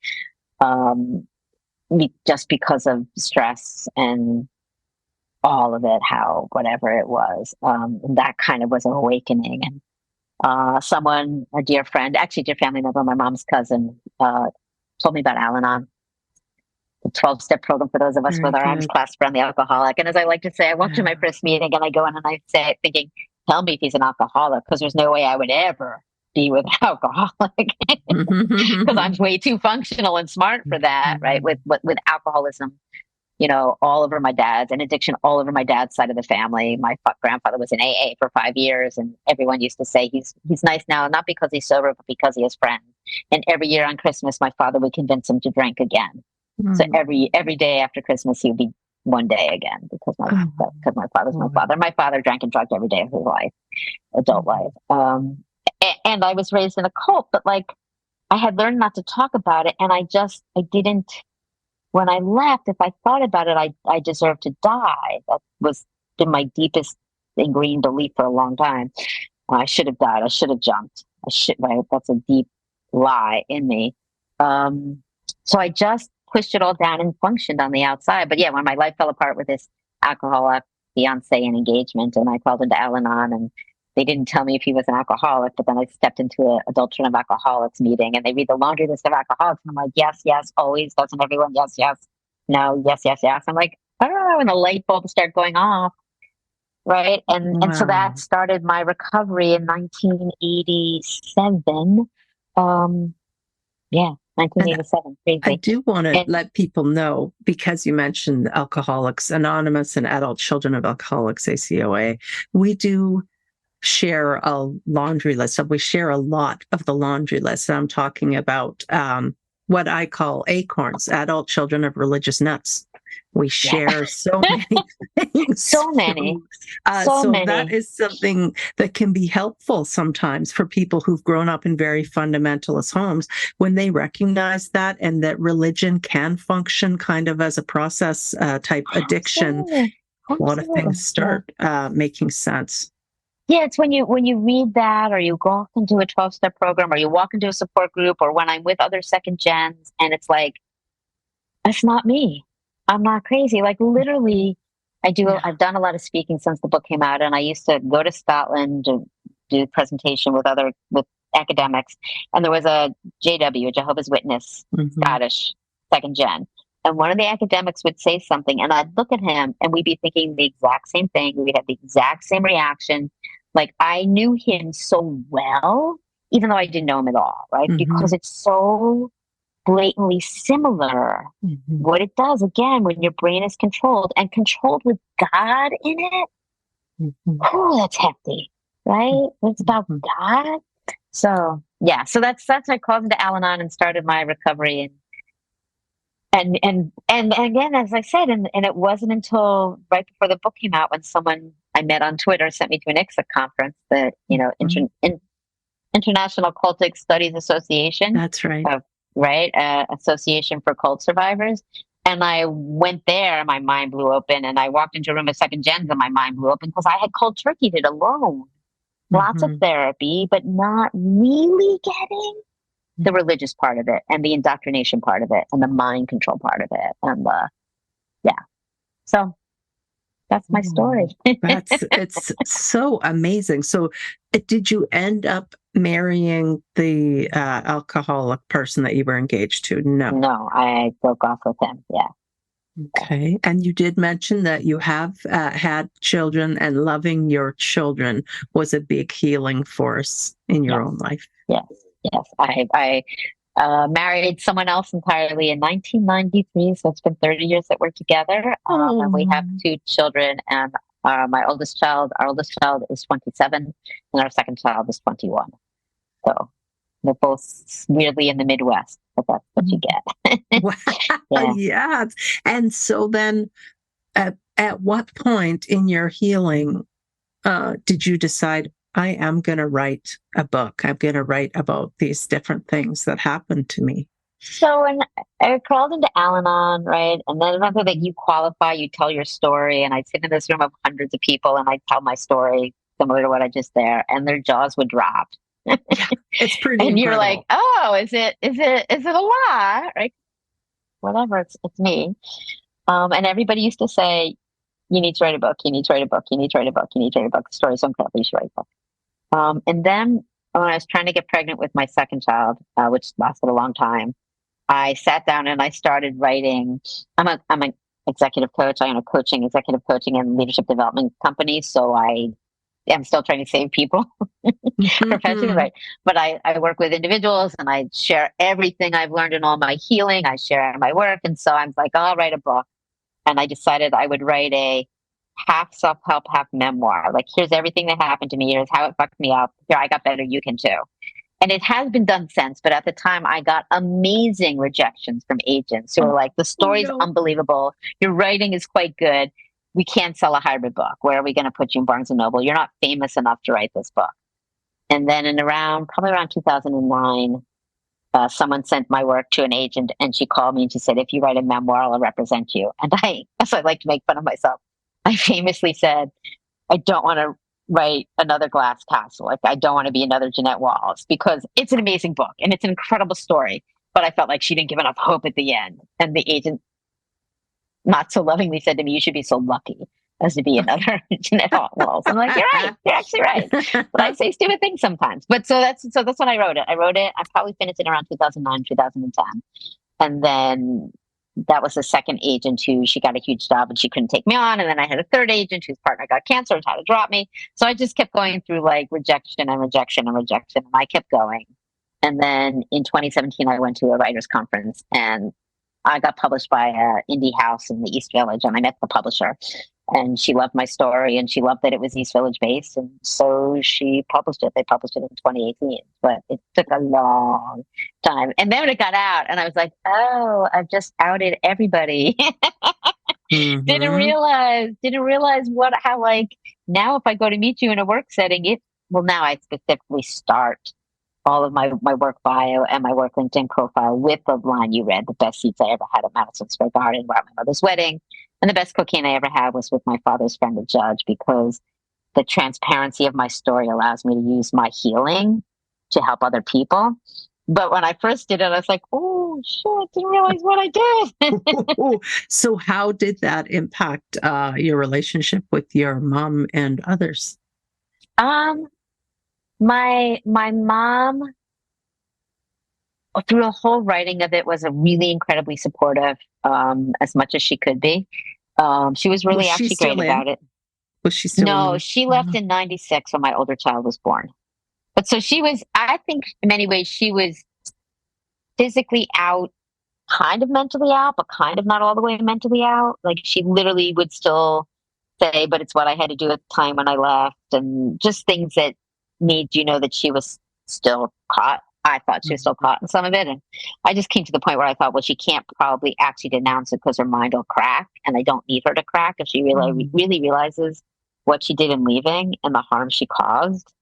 Speaker 2: just because of stress and all of it, whatever it was. And that kind of was an awakening. And a dear friend, actually a dear family member, my mom's cousin, told me about Al-Anon, the 12-step program for those of us with our arms clasped around the alcoholic. And as I like to say, I walk to my first meeting and I go in and I say, thinking, tell me if he's an alcoholic, because there's no way I would ever be with an alcoholic, because I'm way too functional and smart for that, right? With alcoholism, all over my dad's, and addiction all over my dad's side of the family. My grandfather was in AA for 5 years, and everyone used to say he's nice now, not because he's sober, but because he has friends. And every year on Christmas, my father would convince him to drink again. So every day after Christmas, he would be one day again, because my father's my father. My father drank and drugged every day of his life, adult life. And I was raised in a cult, but like, I had learned not to talk about it, and I didn't. When I left, if I thought about it, I deserved to die. That was been my deepest ingrained belief for a long time. I should have died. I should have jumped. Right? That's a deep lie in me. So I just pushed it all down and functioned on the outside. But yeah, when my life fell apart with this alcoholic fiance and engagement, and I called into Al-Anon, and they didn't tell me if he was an alcoholic, but then I stepped into an adult children of alcoholics meeting and they read the laundry list of alcoholics. And I'm like, yes, yes, always. Doesn't everyone? Yes, yes. No, yes, yes, yes. I'm like, I don't know. And the light bulbs start going off. Right. And so
Speaker 1: Wow.
Speaker 2: that started my recovery in 1987. Yeah,
Speaker 1: And
Speaker 2: 1987.
Speaker 1: I
Speaker 2: Crazy.
Speaker 1: do want to
Speaker 2: And
Speaker 1: let people know, because you mentioned Alcoholics Anonymous and Adult Children of Alcoholics, ACOA, we do share a laundry list. So we share a lot of the laundry list. I'm talking about what I call acorns, adult children of religious nuts. We
Speaker 2: yeah,
Speaker 1: share so many things.
Speaker 2: so many, so
Speaker 1: So that
Speaker 2: many.
Speaker 1: is something that can be helpful sometimes for people who've grown up in very fundamentalist homes when they recognize that, and that religion can function kind of as a process type addiction.
Speaker 2: Absolutely.
Speaker 1: A lot of
Speaker 2: Absolutely.
Speaker 1: things start making sense.
Speaker 2: Yeah, it's when you read that, or you go into a 12-step program, or you walk into a support group, or when I'm with other second gens, and it's like, that's not me. I'm not crazy. Like literally,
Speaker 1: Yeah.
Speaker 2: I've done a lot of speaking since the book came out, and I used to go to Scotland to do presentation with academics, and there was a JW, a Jehovah's Witness,
Speaker 1: Mhm.
Speaker 2: Scottish second gen. And one of the academics would say something, and I'd look at him, and we'd be thinking the exact same thing. We'd have the exact same reaction. Like I knew him so well, even though I didn't know him at all, right? Because
Speaker 1: Mhm.
Speaker 2: it's so blatantly similar.
Speaker 1: Mhm.
Speaker 2: What it does, again, when your brain is controlled and controlled with God in it,
Speaker 1: Mhm.
Speaker 2: oh, that's hefty, right? It's about
Speaker 1: Mhm.
Speaker 2: God. So yeah, so that's I called into Al-Anon and started my recovery, and again, as I said, and it wasn't until right before the book came out when someone I met on Twitter sent me to an ICSA conference, the
Speaker 1: Mhm.
Speaker 2: International Cultic Studies Association,
Speaker 1: That's right.
Speaker 2: of right, Association for Cult Survivors. And I went there, and my mind blew open. And I walked into a room of second gens, and my mind blew open because I had cold turkeyed it alone. Lots of
Speaker 1: Mhm.
Speaker 2: therapy, but not really getting the religious part of it, and the indoctrination part of it, and the mind control part of it, and yeah. So that's my story.
Speaker 1: Oh, it's so amazing. So, did you end up marrying the alcoholic person that you were engaged to? No.
Speaker 2: No, I broke off with him. Yeah.
Speaker 1: Okay. And you did mention that you have had children, and loving your children was a big healing force in your
Speaker 2: Yes.
Speaker 1: own life.
Speaker 2: Yes. Yes. I married someone else entirely in 1993, so it's been 30 years that we're together, and we have
Speaker 1: Oh,
Speaker 2: two children. And our oldest child is 27, and our second child is 21. So they're both weirdly in the Midwest, but that's what you get.
Speaker 1: wow.
Speaker 2: Yeah.
Speaker 1: Yes. And so then, at what point in your healing did you decide, I am going to write a book? I'm going to write about these different things that happened to me.
Speaker 2: So when I crawled into Al-Anon, right, and then after that you qualify, you tell your story, and I'd sit in this room of hundreds of people, and I'd tell my story similar to what I just there, and their jaws would drop.
Speaker 1: Yeah, it's pretty
Speaker 2: And you're like,
Speaker 1: incredible.
Speaker 2: oh, is it a lie? Right? Whatever, it's me. And everybody used to say, you need to write a book, you need to write a book, you need to write a book, you need to write a book. The story's so incredible, you should write a book. And then when I was trying to get pregnant with my second child, which lasted a long time, I sat down and I started writing. I'm an executive coach. I own a executive coaching and leadership development company. So I am still trying to save people professionally,
Speaker 1: Mhm.
Speaker 2: right? But I work with individuals, and I share everything I've learned in all my healing. I share my work. And so I'm like, oh, I'll write a book. And I decided I would write a half self-help, half memoir. Like, here's everything that happened to me. Here's how it fucked me up. Here, I got better. You can too. And it has been done since, but at the time I got amazing rejections from agents who were
Speaker 1: Oh,
Speaker 2: like, the
Speaker 1: oh
Speaker 2: story's
Speaker 1: no.
Speaker 2: unbelievable. Your writing is quite good. We can't sell a hybrid book. Where are we going to put you in Barnes and Noble? You're not famous enough to write this book. And then probably around 2009, someone sent my work to an agent, and she called me and she said, if you write a memoir, I'll represent you. And so I like to make fun of myself. I famously said, I don't want to write another Glass Castle. Like, I don't want to be another Jeanette Walls, because it's an amazing book and it's an incredible story. But I felt like she didn't give enough hope at the end. And the agent, not so lovingly, said to me, you should be so lucky. as to be another Jeanette Walls. I'm like, you're right. You're actually right. But I say stupid things sometimes. But so that's when I wrote it. I probably finished it around 2009, 2010. And then that was the second agent who, she got a huge job and she couldn't take me on. And then I had a third agent whose partner got cancer and had to drop me. So I just kept going through like rejection and rejection and rejection. And I kept going. And then in 2017, I went to a writer's conference and I got published by an indie house in the East Village. And I met the publisher and she loved my story and she loved that it was East Village based. And so she published it. They published it in 2018, but it took a long time. And then when it got out and I was like, oh, I've just outed everybody.
Speaker 1: Mm-hmm.
Speaker 2: Didn't realize how like now if I go to meet you in a work setting, now I specifically start all of my work bio and my work LinkedIn profile with the line you read, the best seats I ever had at Madison Square Garden, were at my mother's wedding. And the best cocaine I ever had was with my father's friend, the judge, because the transparency of my story allows me to use my healing to help other people. But when I first did it, I was like, oh, shit, didn't realize what I did.
Speaker 1: So how did that impact your relationship with your mom and others?
Speaker 2: My mom, through the whole writing of it, was a really incredibly supportive, as much as she could be. She was really actually great about it.
Speaker 1: Was she still?
Speaker 2: No, she left in 96 when my older child was born. But so she was, I think in many ways, she was physically out, kind of mentally out, but kind of not all the way mentally out. Like she literally would still say, but it's what I had to do at the time when I left, and just things that made you know that she was still caught. I thought she was still caught in some of it. And I just came to the point where I thought, well, she can't probably actually denounce it because her mind will crack, and I don't need her to crack if she really realizes what she did in leaving and the harm she caused.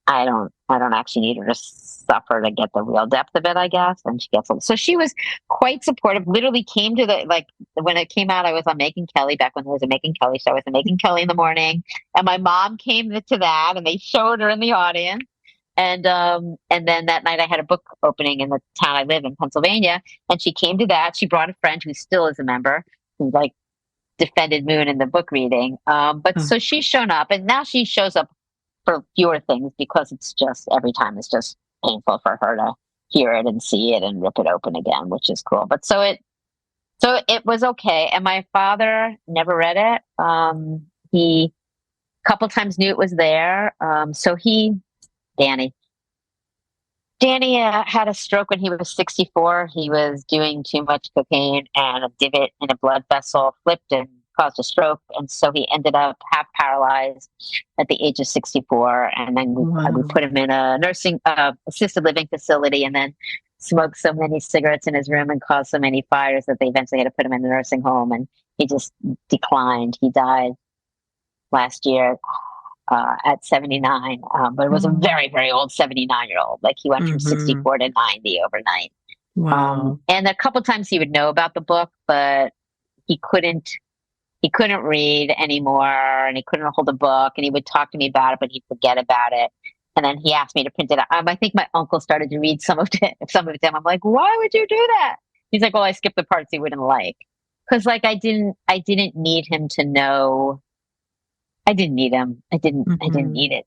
Speaker 2: I don't actually need her to suffer to get the real depth of it, I guess. And she gets, so she was quite supportive, literally came to when it came out, I was on Megyn Kelly back when there was a Megyn Kelly show. I was on Megyn Kelly in the morning, and my mom came to that and they showed her in the audience. And then that night I had a book opening in the town I live in, Pennsylvania. And she came to that. She brought a friend who still is a member, who like defended Moon in the book reading. So she's shown up, and now she shows up for fewer things because it's just every time it's just painful for her to hear it and see it and rip it open again, which is cool. But so it was okay. And my father never read it. He a couple times knew it was there. Danny had a stroke when he was 64. He was doing too much cocaine, and a divot in a blood vessel flipped and caused a stroke. And so he ended up half paralyzed at the age of 64. And then we put him in a nursing assisted living facility, and then smoked so many cigarettes in his room and caused so many fires that they eventually had to put him in the nursing home. And he just declined. He died last year at 79. But it was a very, very old 79-year-old. Like he went from 64 to 90 overnight.
Speaker 1: Wow.
Speaker 2: And a couple times he would know about the book, but he couldn't read anymore, and he couldn't hold a book, and he would talk to me about it, but he'd forget about it. And then he asked me to print it out. I think my uncle started to read some of it. I'm like, why would you do that? He's like, well, I skipped the parts he wouldn't like. Cause like, I didn't need him to know. I didn't need him. I didn't need it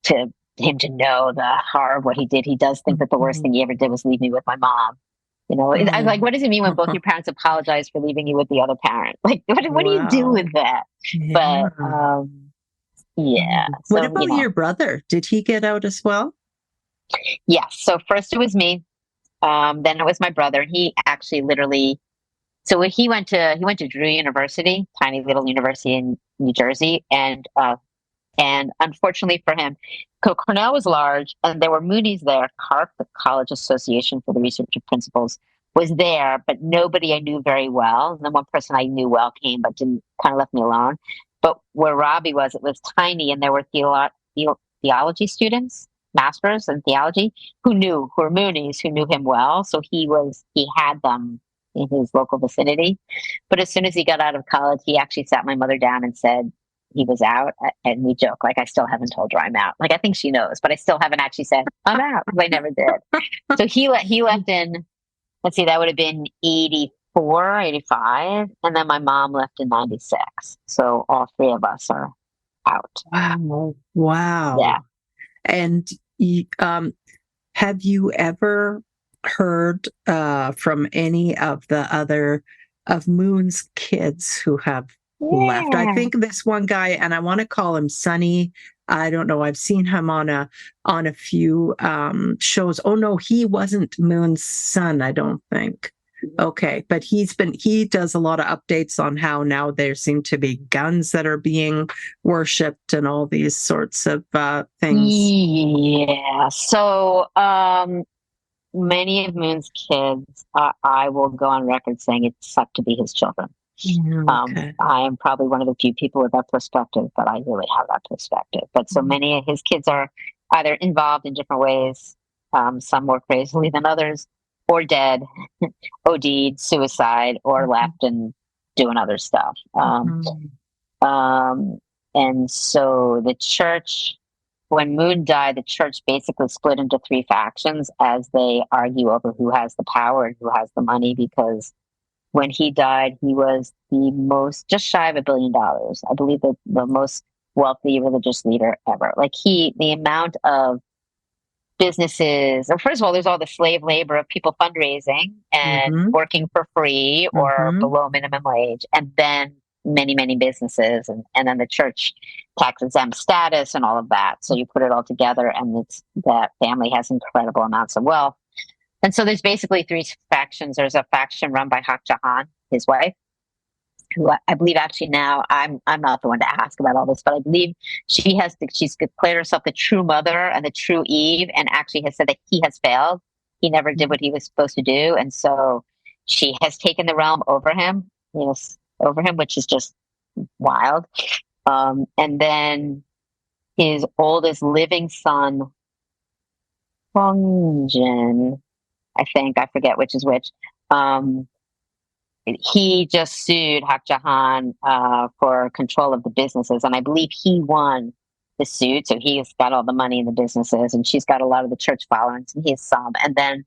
Speaker 2: to him to know the horror of what he did. He does think that the worst thing he ever did was leave me with my mom. You know, I was like, what does it mean when both your parents apologize for leaving you with the other parent? Like, what do you do with that?
Speaker 1: Yeah.
Speaker 2: But, yeah.
Speaker 1: What about your brother? Did he get out as well?
Speaker 2: Yes. So first it was me. Then it was my brother. He actually literally, so he went to Drew University, tiny little university in New Jersey. And unfortunately for him, Cornell was large, and there were Moonies there. CARP, the College Association for the Research of Principles, was there, but nobody I knew very well. And then one person I knew well came, but kind of left me alone. But where Robbie was, it was tiny, and there were theology students, masters in theology, who were Moonies, who knew him well. So he had them in his local vicinity. But as soon as he got out of college, he actually sat my mother down and said he was out. And we joke, like, I still haven't told her I'm out. Like, I think she knows, but I still haven't actually said I'm out, because I never did. So he left in, let's see, that would have been 84, 85, and then my mom left in 96. So all three of us are out.
Speaker 1: Wow. Wow.
Speaker 2: Yeah.
Speaker 1: And have you ever heard from any of the other of Moon's kids who have left? I
Speaker 2: Yeah.
Speaker 1: think this one guy, and I want to call him Sonny. I don't know. I've seen him on a few shows. Oh no, he wasn't Moon's son, I don't think. Okay, but he does a lot of updates on how now there seem to be guns that are being worshipped and all these sorts of things.
Speaker 2: Yeah. So, many of Moon's kids, I will go on record saying it sucked to be his children.
Speaker 1: Okay.
Speaker 2: I am probably one of the few people with that perspective, but I really have that perspective. But so many of his kids are either involved in different ways, some more crazily than others, or dead, OD'd, suicide, or left and doing other stuff. Um, and so the church, when Moon died, the church basically split into three factions as they argue over who has the power and who has the money. Because when he died, he was the most, just shy of $1 billion. I believe the most wealthy religious leader ever. Like the amount of businesses, or first of all, there's all the slave labor of people fundraising and
Speaker 1: Mm-hmm.
Speaker 2: working for free or
Speaker 1: Mm-hmm.
Speaker 2: below minimum wage, and then many businesses, and then the church tax exempt status and all of that. So you put it all together, and it's that family has incredible amounts of wealth. And so there's basically three factions. There's a faction run by Hak Jahan, his wife, who I believe actually now I'm not the one to ask about all this, but I believe she's declared herself the true mother and the true Eve, and actually has said that he has failed. He never did what he was supposed to do, and so she has taken the realm over him. Yes, over him, which is just wild. And then his oldest living son, Hongjin, I forget which is which. He just sued Hak Jahan for control of the businesses, and I believe he won the suit. So he's got all the money in the businesses, and she's got a lot of the church followings, and he has some. And then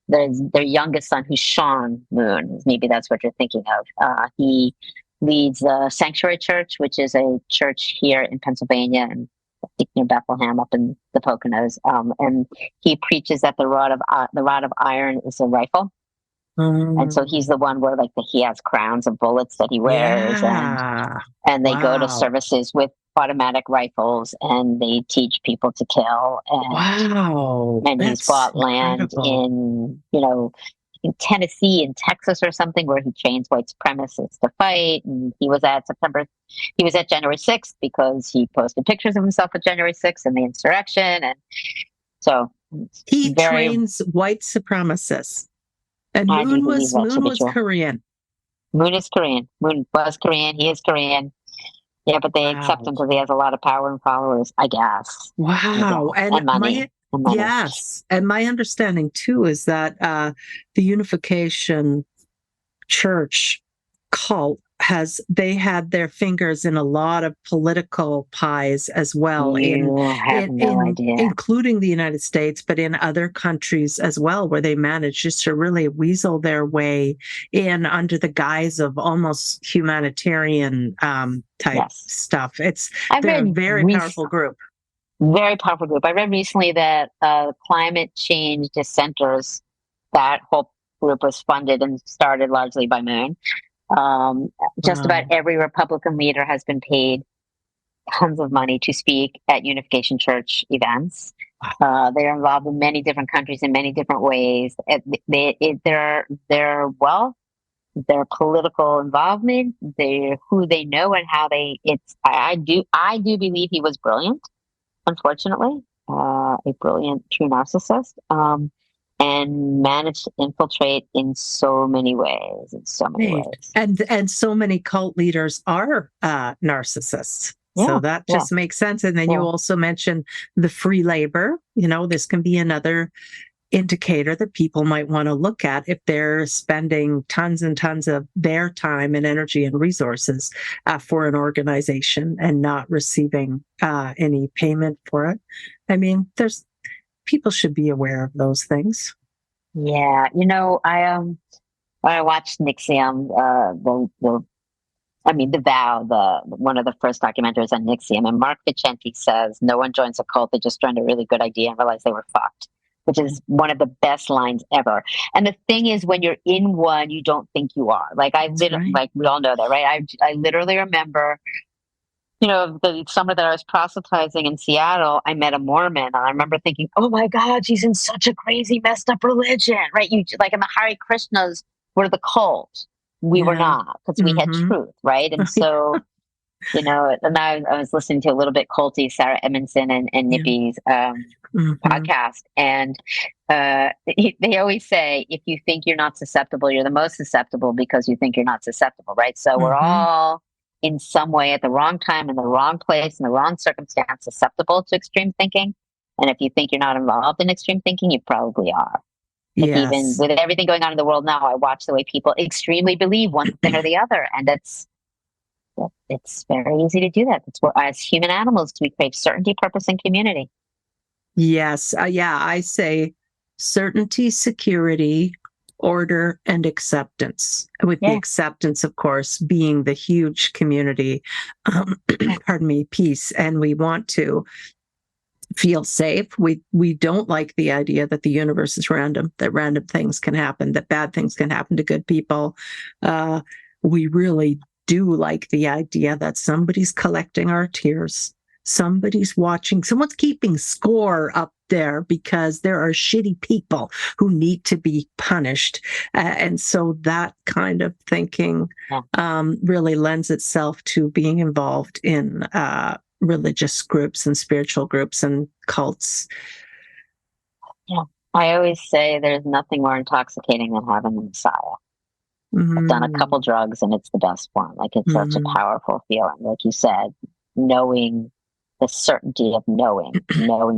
Speaker 2: there's their youngest son, who's Sean Moon. Maybe that's what you're thinking of. He leads the Sanctuary Church, which is a church here in Pennsylvania, and I think near Bethlehem, up in the Poconos. And he preaches that the rod of iron is a rifle. And so he's the one where he has crowns of bullets that he wears,
Speaker 1: Yeah.
Speaker 2: and they go to
Speaker 1: Wow.
Speaker 2: services with automatic rifles, and they teach people to kill.
Speaker 1: Wow.
Speaker 2: And he's
Speaker 1: That's
Speaker 2: bought land
Speaker 1: incredible.
Speaker 2: in Tennessee and Texas or something, where he trains white supremacists to fight. And he was at January 6th because he posted pictures of himself at January 6th and the insurrection. And so
Speaker 1: He
Speaker 2: very,
Speaker 1: trains white supremacists. And
Speaker 2: I do believe that to
Speaker 1: Moon
Speaker 2: be
Speaker 1: was
Speaker 2: true.
Speaker 1: Korean.
Speaker 2: Moon is Korean. Moon was Korean. He is Korean. Yeah, but they accept
Speaker 1: Wow.
Speaker 2: him because he has a lot of power and followers, I guess.
Speaker 1: Wow. And
Speaker 2: And money. And money.
Speaker 1: yes. And my understanding too is that the Unification Church cult they had their fingers in a lot of political pies as well,
Speaker 2: You have no idea.
Speaker 1: including the United States, but in other countries as well, where they managed just to really weasel their way in under the guise of almost humanitarian type
Speaker 2: Yes.
Speaker 1: stuff.
Speaker 2: I've
Speaker 1: They're a
Speaker 2: read
Speaker 1: very powerful group.
Speaker 2: very powerful group. I read recently that climate change dissenters, that whole group was funded and started largely by Moon. Just about
Speaker 1: Wow.
Speaker 2: every Republican leader has been paid tons of money to speak at Unification Church events. They're involved in many different countries in many different ways. Their wealth, their political involvement, who they know and how they. I do believe he was brilliant. Unfortunately, a brilliant true narcissist. And managed to infiltrate in so many ways. In so many
Speaker 1: Right.
Speaker 2: ways.
Speaker 1: And so many cult leaders are narcissists. So
Speaker 2: Yeah.
Speaker 1: that
Speaker 2: Yeah.
Speaker 1: just makes sense. And then you
Speaker 2: Yeah.
Speaker 1: also mentioned the free labor. This can be another indicator that people might want to look at if they're spending tons and tons of their time and energy and resources for an organization and not receiving any payment for it. I mean, people should be aware of those things.
Speaker 2: Yeah. I watched Nixium, The Vow, one of the first documentaries on Nixium, and Mark Vicente says, "No one joins a cult; they just joined a really good idea and realized they were fucked," which is one of the best lines ever. And the thing is, when you're in one, you don't think you are. Like
Speaker 1: Right.
Speaker 2: like we all know that, right? I literally remember, the summer that I was proselytizing in Seattle, I met a Mormon, and I remember thinking, "Oh my God, she's in such a crazy, messed up religion," right? You like, and the Hare Krishnas were the cult. We were
Speaker 1: Yeah.
Speaker 2: not, because we had
Speaker 1: Mm-hmm.
Speaker 2: truth, right? And so, and I was listening to a little bit culty Sarah Edmondson and
Speaker 1: Yeah.
Speaker 2: Nippy's
Speaker 1: Mm-hmm.
Speaker 2: podcast, and they always say, if you think you're not susceptible, you're the most susceptible because you think you're not susceptible, right? So we're
Speaker 1: Mm-hmm.
Speaker 2: all in some way at the wrong time, in the wrong place, in the wrong circumstance, susceptible to extreme thinking. And if you think you're not involved in extreme thinking, you probably are. Like, even
Speaker 1: Yes.
Speaker 2: with everything going on in the world now, I watch the way people extremely believe one thing or the other, and it's very easy to do that. It's what, as human animals, we crave certainty, purpose, and community.
Speaker 1: Yes. Yeah, I say certainty, security, order, and acceptance. With the
Speaker 2: Yeah,
Speaker 1: acceptance, of course, being the huge community,
Speaker 2: yeah,
Speaker 1: pardon me, peace. And we want to feel safe. We don't like the idea that the universe is random, that random things can happen, that bad things can happen to good people. Uh, we really do like the idea that somebody's collecting our tears, somebody's watching, someone's keeping score up there because there are shitty people who need to be punished. And so that kind of thinking
Speaker 2: yeah.
Speaker 1: really lends itself to being involved in religious groups and spiritual groups and cults.
Speaker 2: Yeah. I always say there's nothing more intoxicating than having the Messiah. I've done a
Speaker 1: Mm,
Speaker 2: couple drugs and it's the best one. Like, it's such a
Speaker 1: mm.
Speaker 2: powerful feeling. Like you said, knowing the certainty of knowing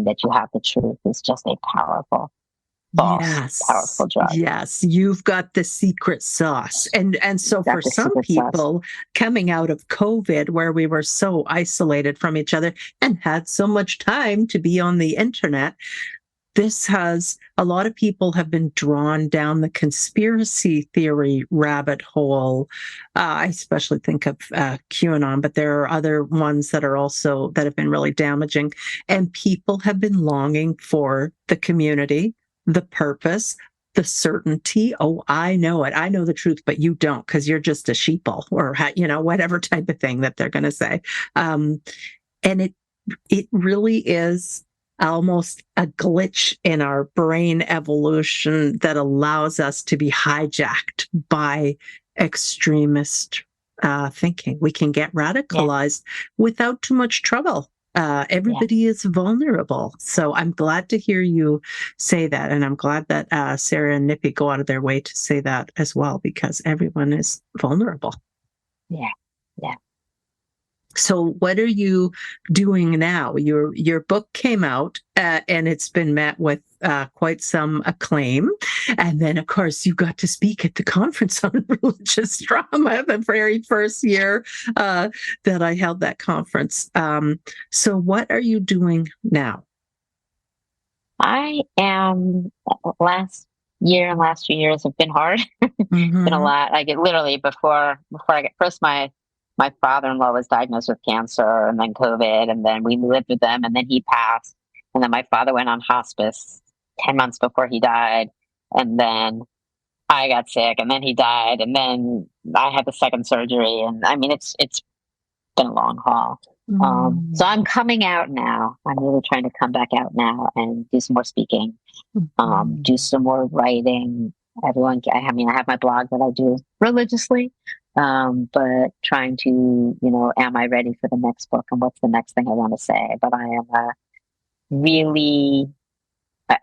Speaker 2: that you have the truth is just a powerful, false, powerful
Speaker 1: Yes.
Speaker 2: drug.
Speaker 1: Yes, you've got the secret sauce. And so
Speaker 2: Got
Speaker 1: for
Speaker 2: the
Speaker 1: some
Speaker 2: secret sauce.
Speaker 1: people coming out of COVID where we were so isolated from each other and had so much time to be on the internet, this has a lot of people have been drawn down the conspiracy theory rabbit hole. I especially think of QAnon, but there are other ones that are also that have been really damaging. And people have been longing for the community, the purpose, the certainty. Oh, I know it. I know the truth, but you don't because you're just a sheeple or whatever type of thing that they're going to say. Um, and it really is almost a glitch in our brain evolution that allows us to be hijacked by extremist thinking. We can get
Speaker 2: Yeah,
Speaker 1: radicalized without too much trouble.
Speaker 2: yeah,
Speaker 1: Everybody is vulnerable. So I'm glad to hear you say that. And I'm glad that Sarah and Nippy go out of their way to say that as well, because everyone is vulnerable.
Speaker 2: yeah, yeah.
Speaker 1: So what are you doing now? Your book came out and it's been met with quite some acclaim. And then, of course, you got to speak at the conference on religious trauma the very first year that I held that conference. So what are you doing now?
Speaker 2: I am, last year and last few years have been hard. Been a
Speaker 1: Mm-hmm.
Speaker 2: lot. I get literally before I get first, my father-in-law was diagnosed with cancer, and then COVID, and then we lived with him, and then he passed, and then my father went on hospice 10 months before he died, and then I got sick, and then he died, and then I had the second surgery, and I mean, it's been a long haul. So I'm coming out now. I'm really trying to come back out now and do some more speaking,
Speaker 1: Mm-hmm.
Speaker 2: do some more writing. I have my blog that I do religiously, but trying to, am I ready for the next book and what's the next thing I want to say? But I am really,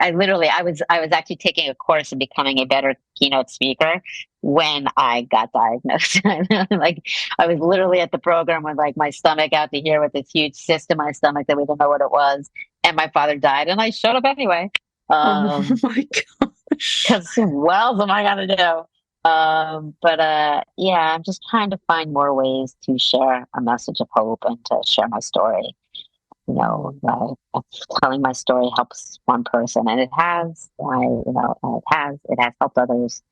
Speaker 2: I literally, I was actually taking a course in becoming a better keynote speaker when I got diagnosed. Like, I was literally at the program with, like, my stomach out to here with this huge cyst in my stomach that we didn't know what it was, and my father died, and I showed up anyway.
Speaker 1: Oh
Speaker 2: Um,
Speaker 1: my gosh.
Speaker 2: because what else am I gonna do? But yeah, I'm just trying to find more ways to share a message of hope and to share my story. Telling my story helps one person, and it has. It has helped others.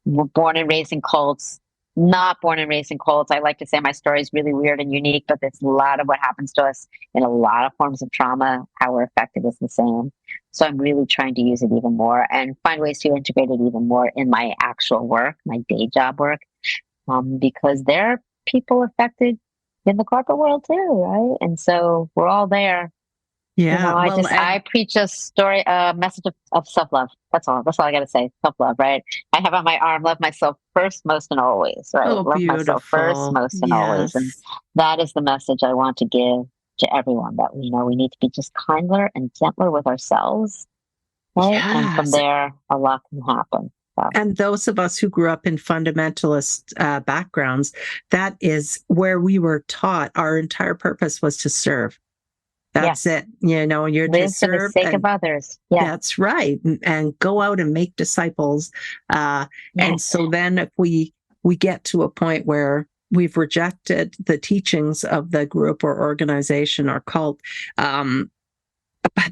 Speaker 2: born and raised in cults, not born and raised in cults. I like to say my story is really weird and unique, but there's a lot of what happens to us in a lot of forms of trauma. How we're affected is the same. So I'm really trying to use it even more and find ways to integrate it even more in my actual work, my day job work, because there are people affected in the corporate world too, right? And so we're all there.
Speaker 1: Yeah.
Speaker 2: I preach a story, a message of self-love. That's all I got to say. Self-love, right? I have on my arm, love myself first, most, and always, right?
Speaker 1: Oh,
Speaker 2: Love myself first,
Speaker 1: beautiful.
Speaker 2: most, and always. And
Speaker 1: Yes.
Speaker 2: that is the message I want to give to everyone, that, we need to be just kinder and gentler with ourselves, right? And from
Speaker 1: Yes.
Speaker 2: there, a lot can happen. So.
Speaker 1: And those of us who grew up in fundamentalist backgrounds, that is where we were taught our entire purpose was to serve. That's it. You're
Speaker 2: Live
Speaker 1: to serve.
Speaker 2: for the sake of others. Yes.
Speaker 1: That's right. And go out and make disciples. And so then if we get to a point where we've rejected the teachings of the group or organization or cult, but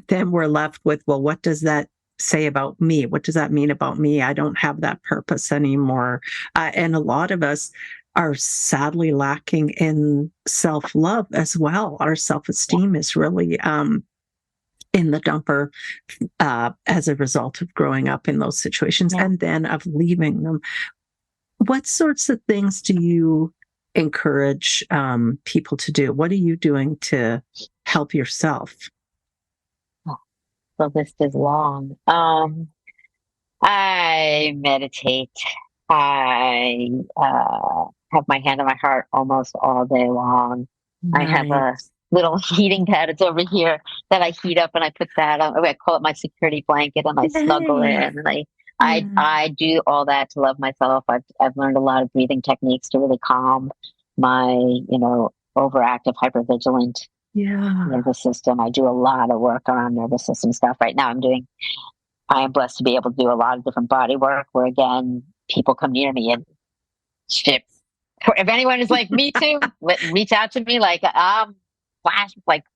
Speaker 1: then we're left with, well, what does that say about me? What does that mean about me? I don't have that purpose anymore. And a lot of us are sadly lacking in self-love as well. Our self-esteem is really in the dumper as a result of growing up in those situations and then of leaving them. What sorts of things do you encourage people to do? What are you doing to help yourself?
Speaker 2: The list is long. I meditate. I have my hand on my heart almost all day long.
Speaker 1: Nice.
Speaker 2: I have a little heating pad. It's over here that I heat up, and I put that on. I call it my security blanket, and I snuggle in, and I do all that to love myself. I've learned a lot of breathing techniques to really calm my overactive, hypervigilant nervous system. I do a lot of work around nervous system stuff. Right now I am blessed to be able to do a lot of different body work where, again, people come near me and shit. If anyone is like me too, reach out to me. Like I'm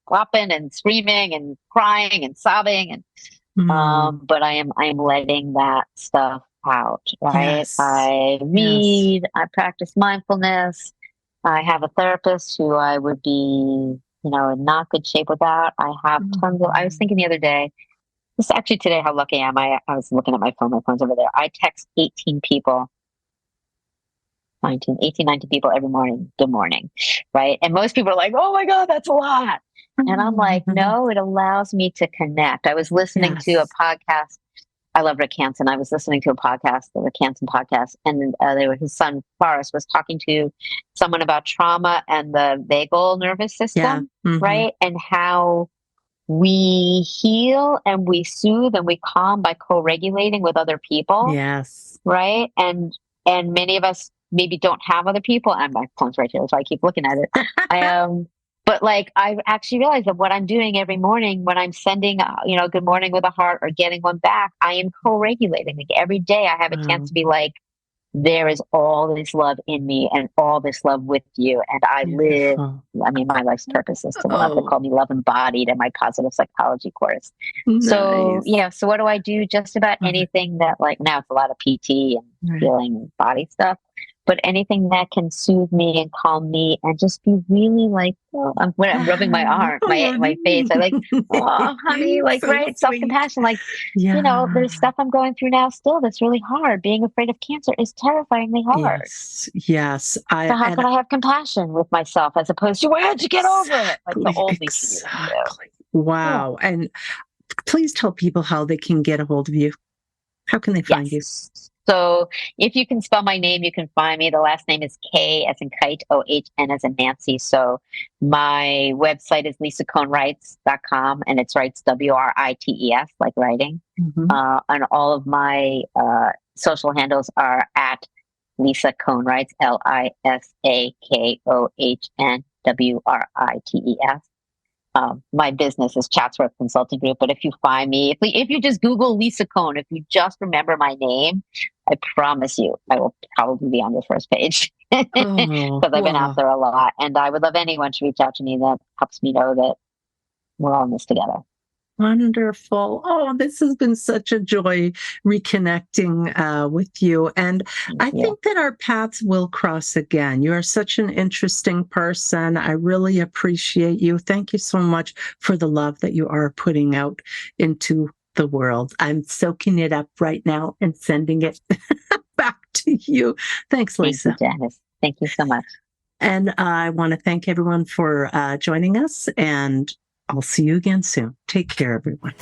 Speaker 2: flopping and screaming and crying and sobbing and but I am letting that stuff out, right?
Speaker 1: Yes.
Speaker 2: I read, I practice mindfulness. I have a therapist who I would be in not good shape without. I have tons of, I was thinking the other day, this actually today, how lucky am I? I was looking at my phone. My phone's over there. I text 18 people, 19 people every morning. Good morning. Right. And most people are like, oh my God, that's a lot. And I'm like, no, it allows me to connect. I was listening to a podcast. I love Rick Hansen. I was listening to a podcast, the Rick Hansen podcast, and his son Forrest was talking to someone about trauma and the vagal nervous system, right? And how we heal and we soothe and we calm by co-regulating with other people.
Speaker 1: Yes.
Speaker 2: Right. And many of us maybe don't have other people. And my phone's right here, so I keep looking at it. But I actually realized that what I'm doing every morning when I'm sending, good morning with a heart or getting one back, I am co-regulating. Like every day I have a chance to be like, there is all this love in me and all this love with you. And I live, my life's purpose is to love. They call me Love Embodied in my positive psychology course.
Speaker 1: Nice.
Speaker 2: So, so what do I do? Just about anything that now it's a lot of PT and feeling and body stuff, but anything that can soothe me and calm me and just be really I'm rubbing my arm, my face. I oh, honey, so right. Self-compassion. There's stuff I'm going through now still that's really hard. Being afraid of cancer is terrifyingly hard.
Speaker 1: Yes.
Speaker 2: So how can I have compassion with myself as opposed to, where'd you get over it? The old
Speaker 1: exactly. Wow. Yeah. And please tell people how they can get a hold of you. How can they find you?
Speaker 2: So if you can spell my name, you can find me. The last name is K as in kite, O-H-N as in Nancy. So my website is lisakohnwrites.com, and it's writes W-R-I-T-E-S, like writing. And all of my social handles are at Lisa Kohn Writes, LISAKOHNWRITES. My business is Chatsworth Consulting Group, but if you find me, if you just Google Lisa Kohn, if you just remember my name, I promise you, I will probably be on your first page because I've been out there a lot, and I would love anyone to reach out to me that helps me know that we're all in this together.
Speaker 1: Wonderful. Oh, this has been such a joy reconnecting with you. And I
Speaker 2: Yeah.
Speaker 1: think that our paths will cross again. You are such an interesting person. I really appreciate you. Thank you so much for the love that you are putting out into the world. I'm soaking it up right now and sending it back to you. Thanks,
Speaker 2: Thank
Speaker 1: Lisa.
Speaker 2: you, Janice. Thank you so much.
Speaker 1: And I want to thank everyone for joining us, and I'll see you again soon. Take care, everyone.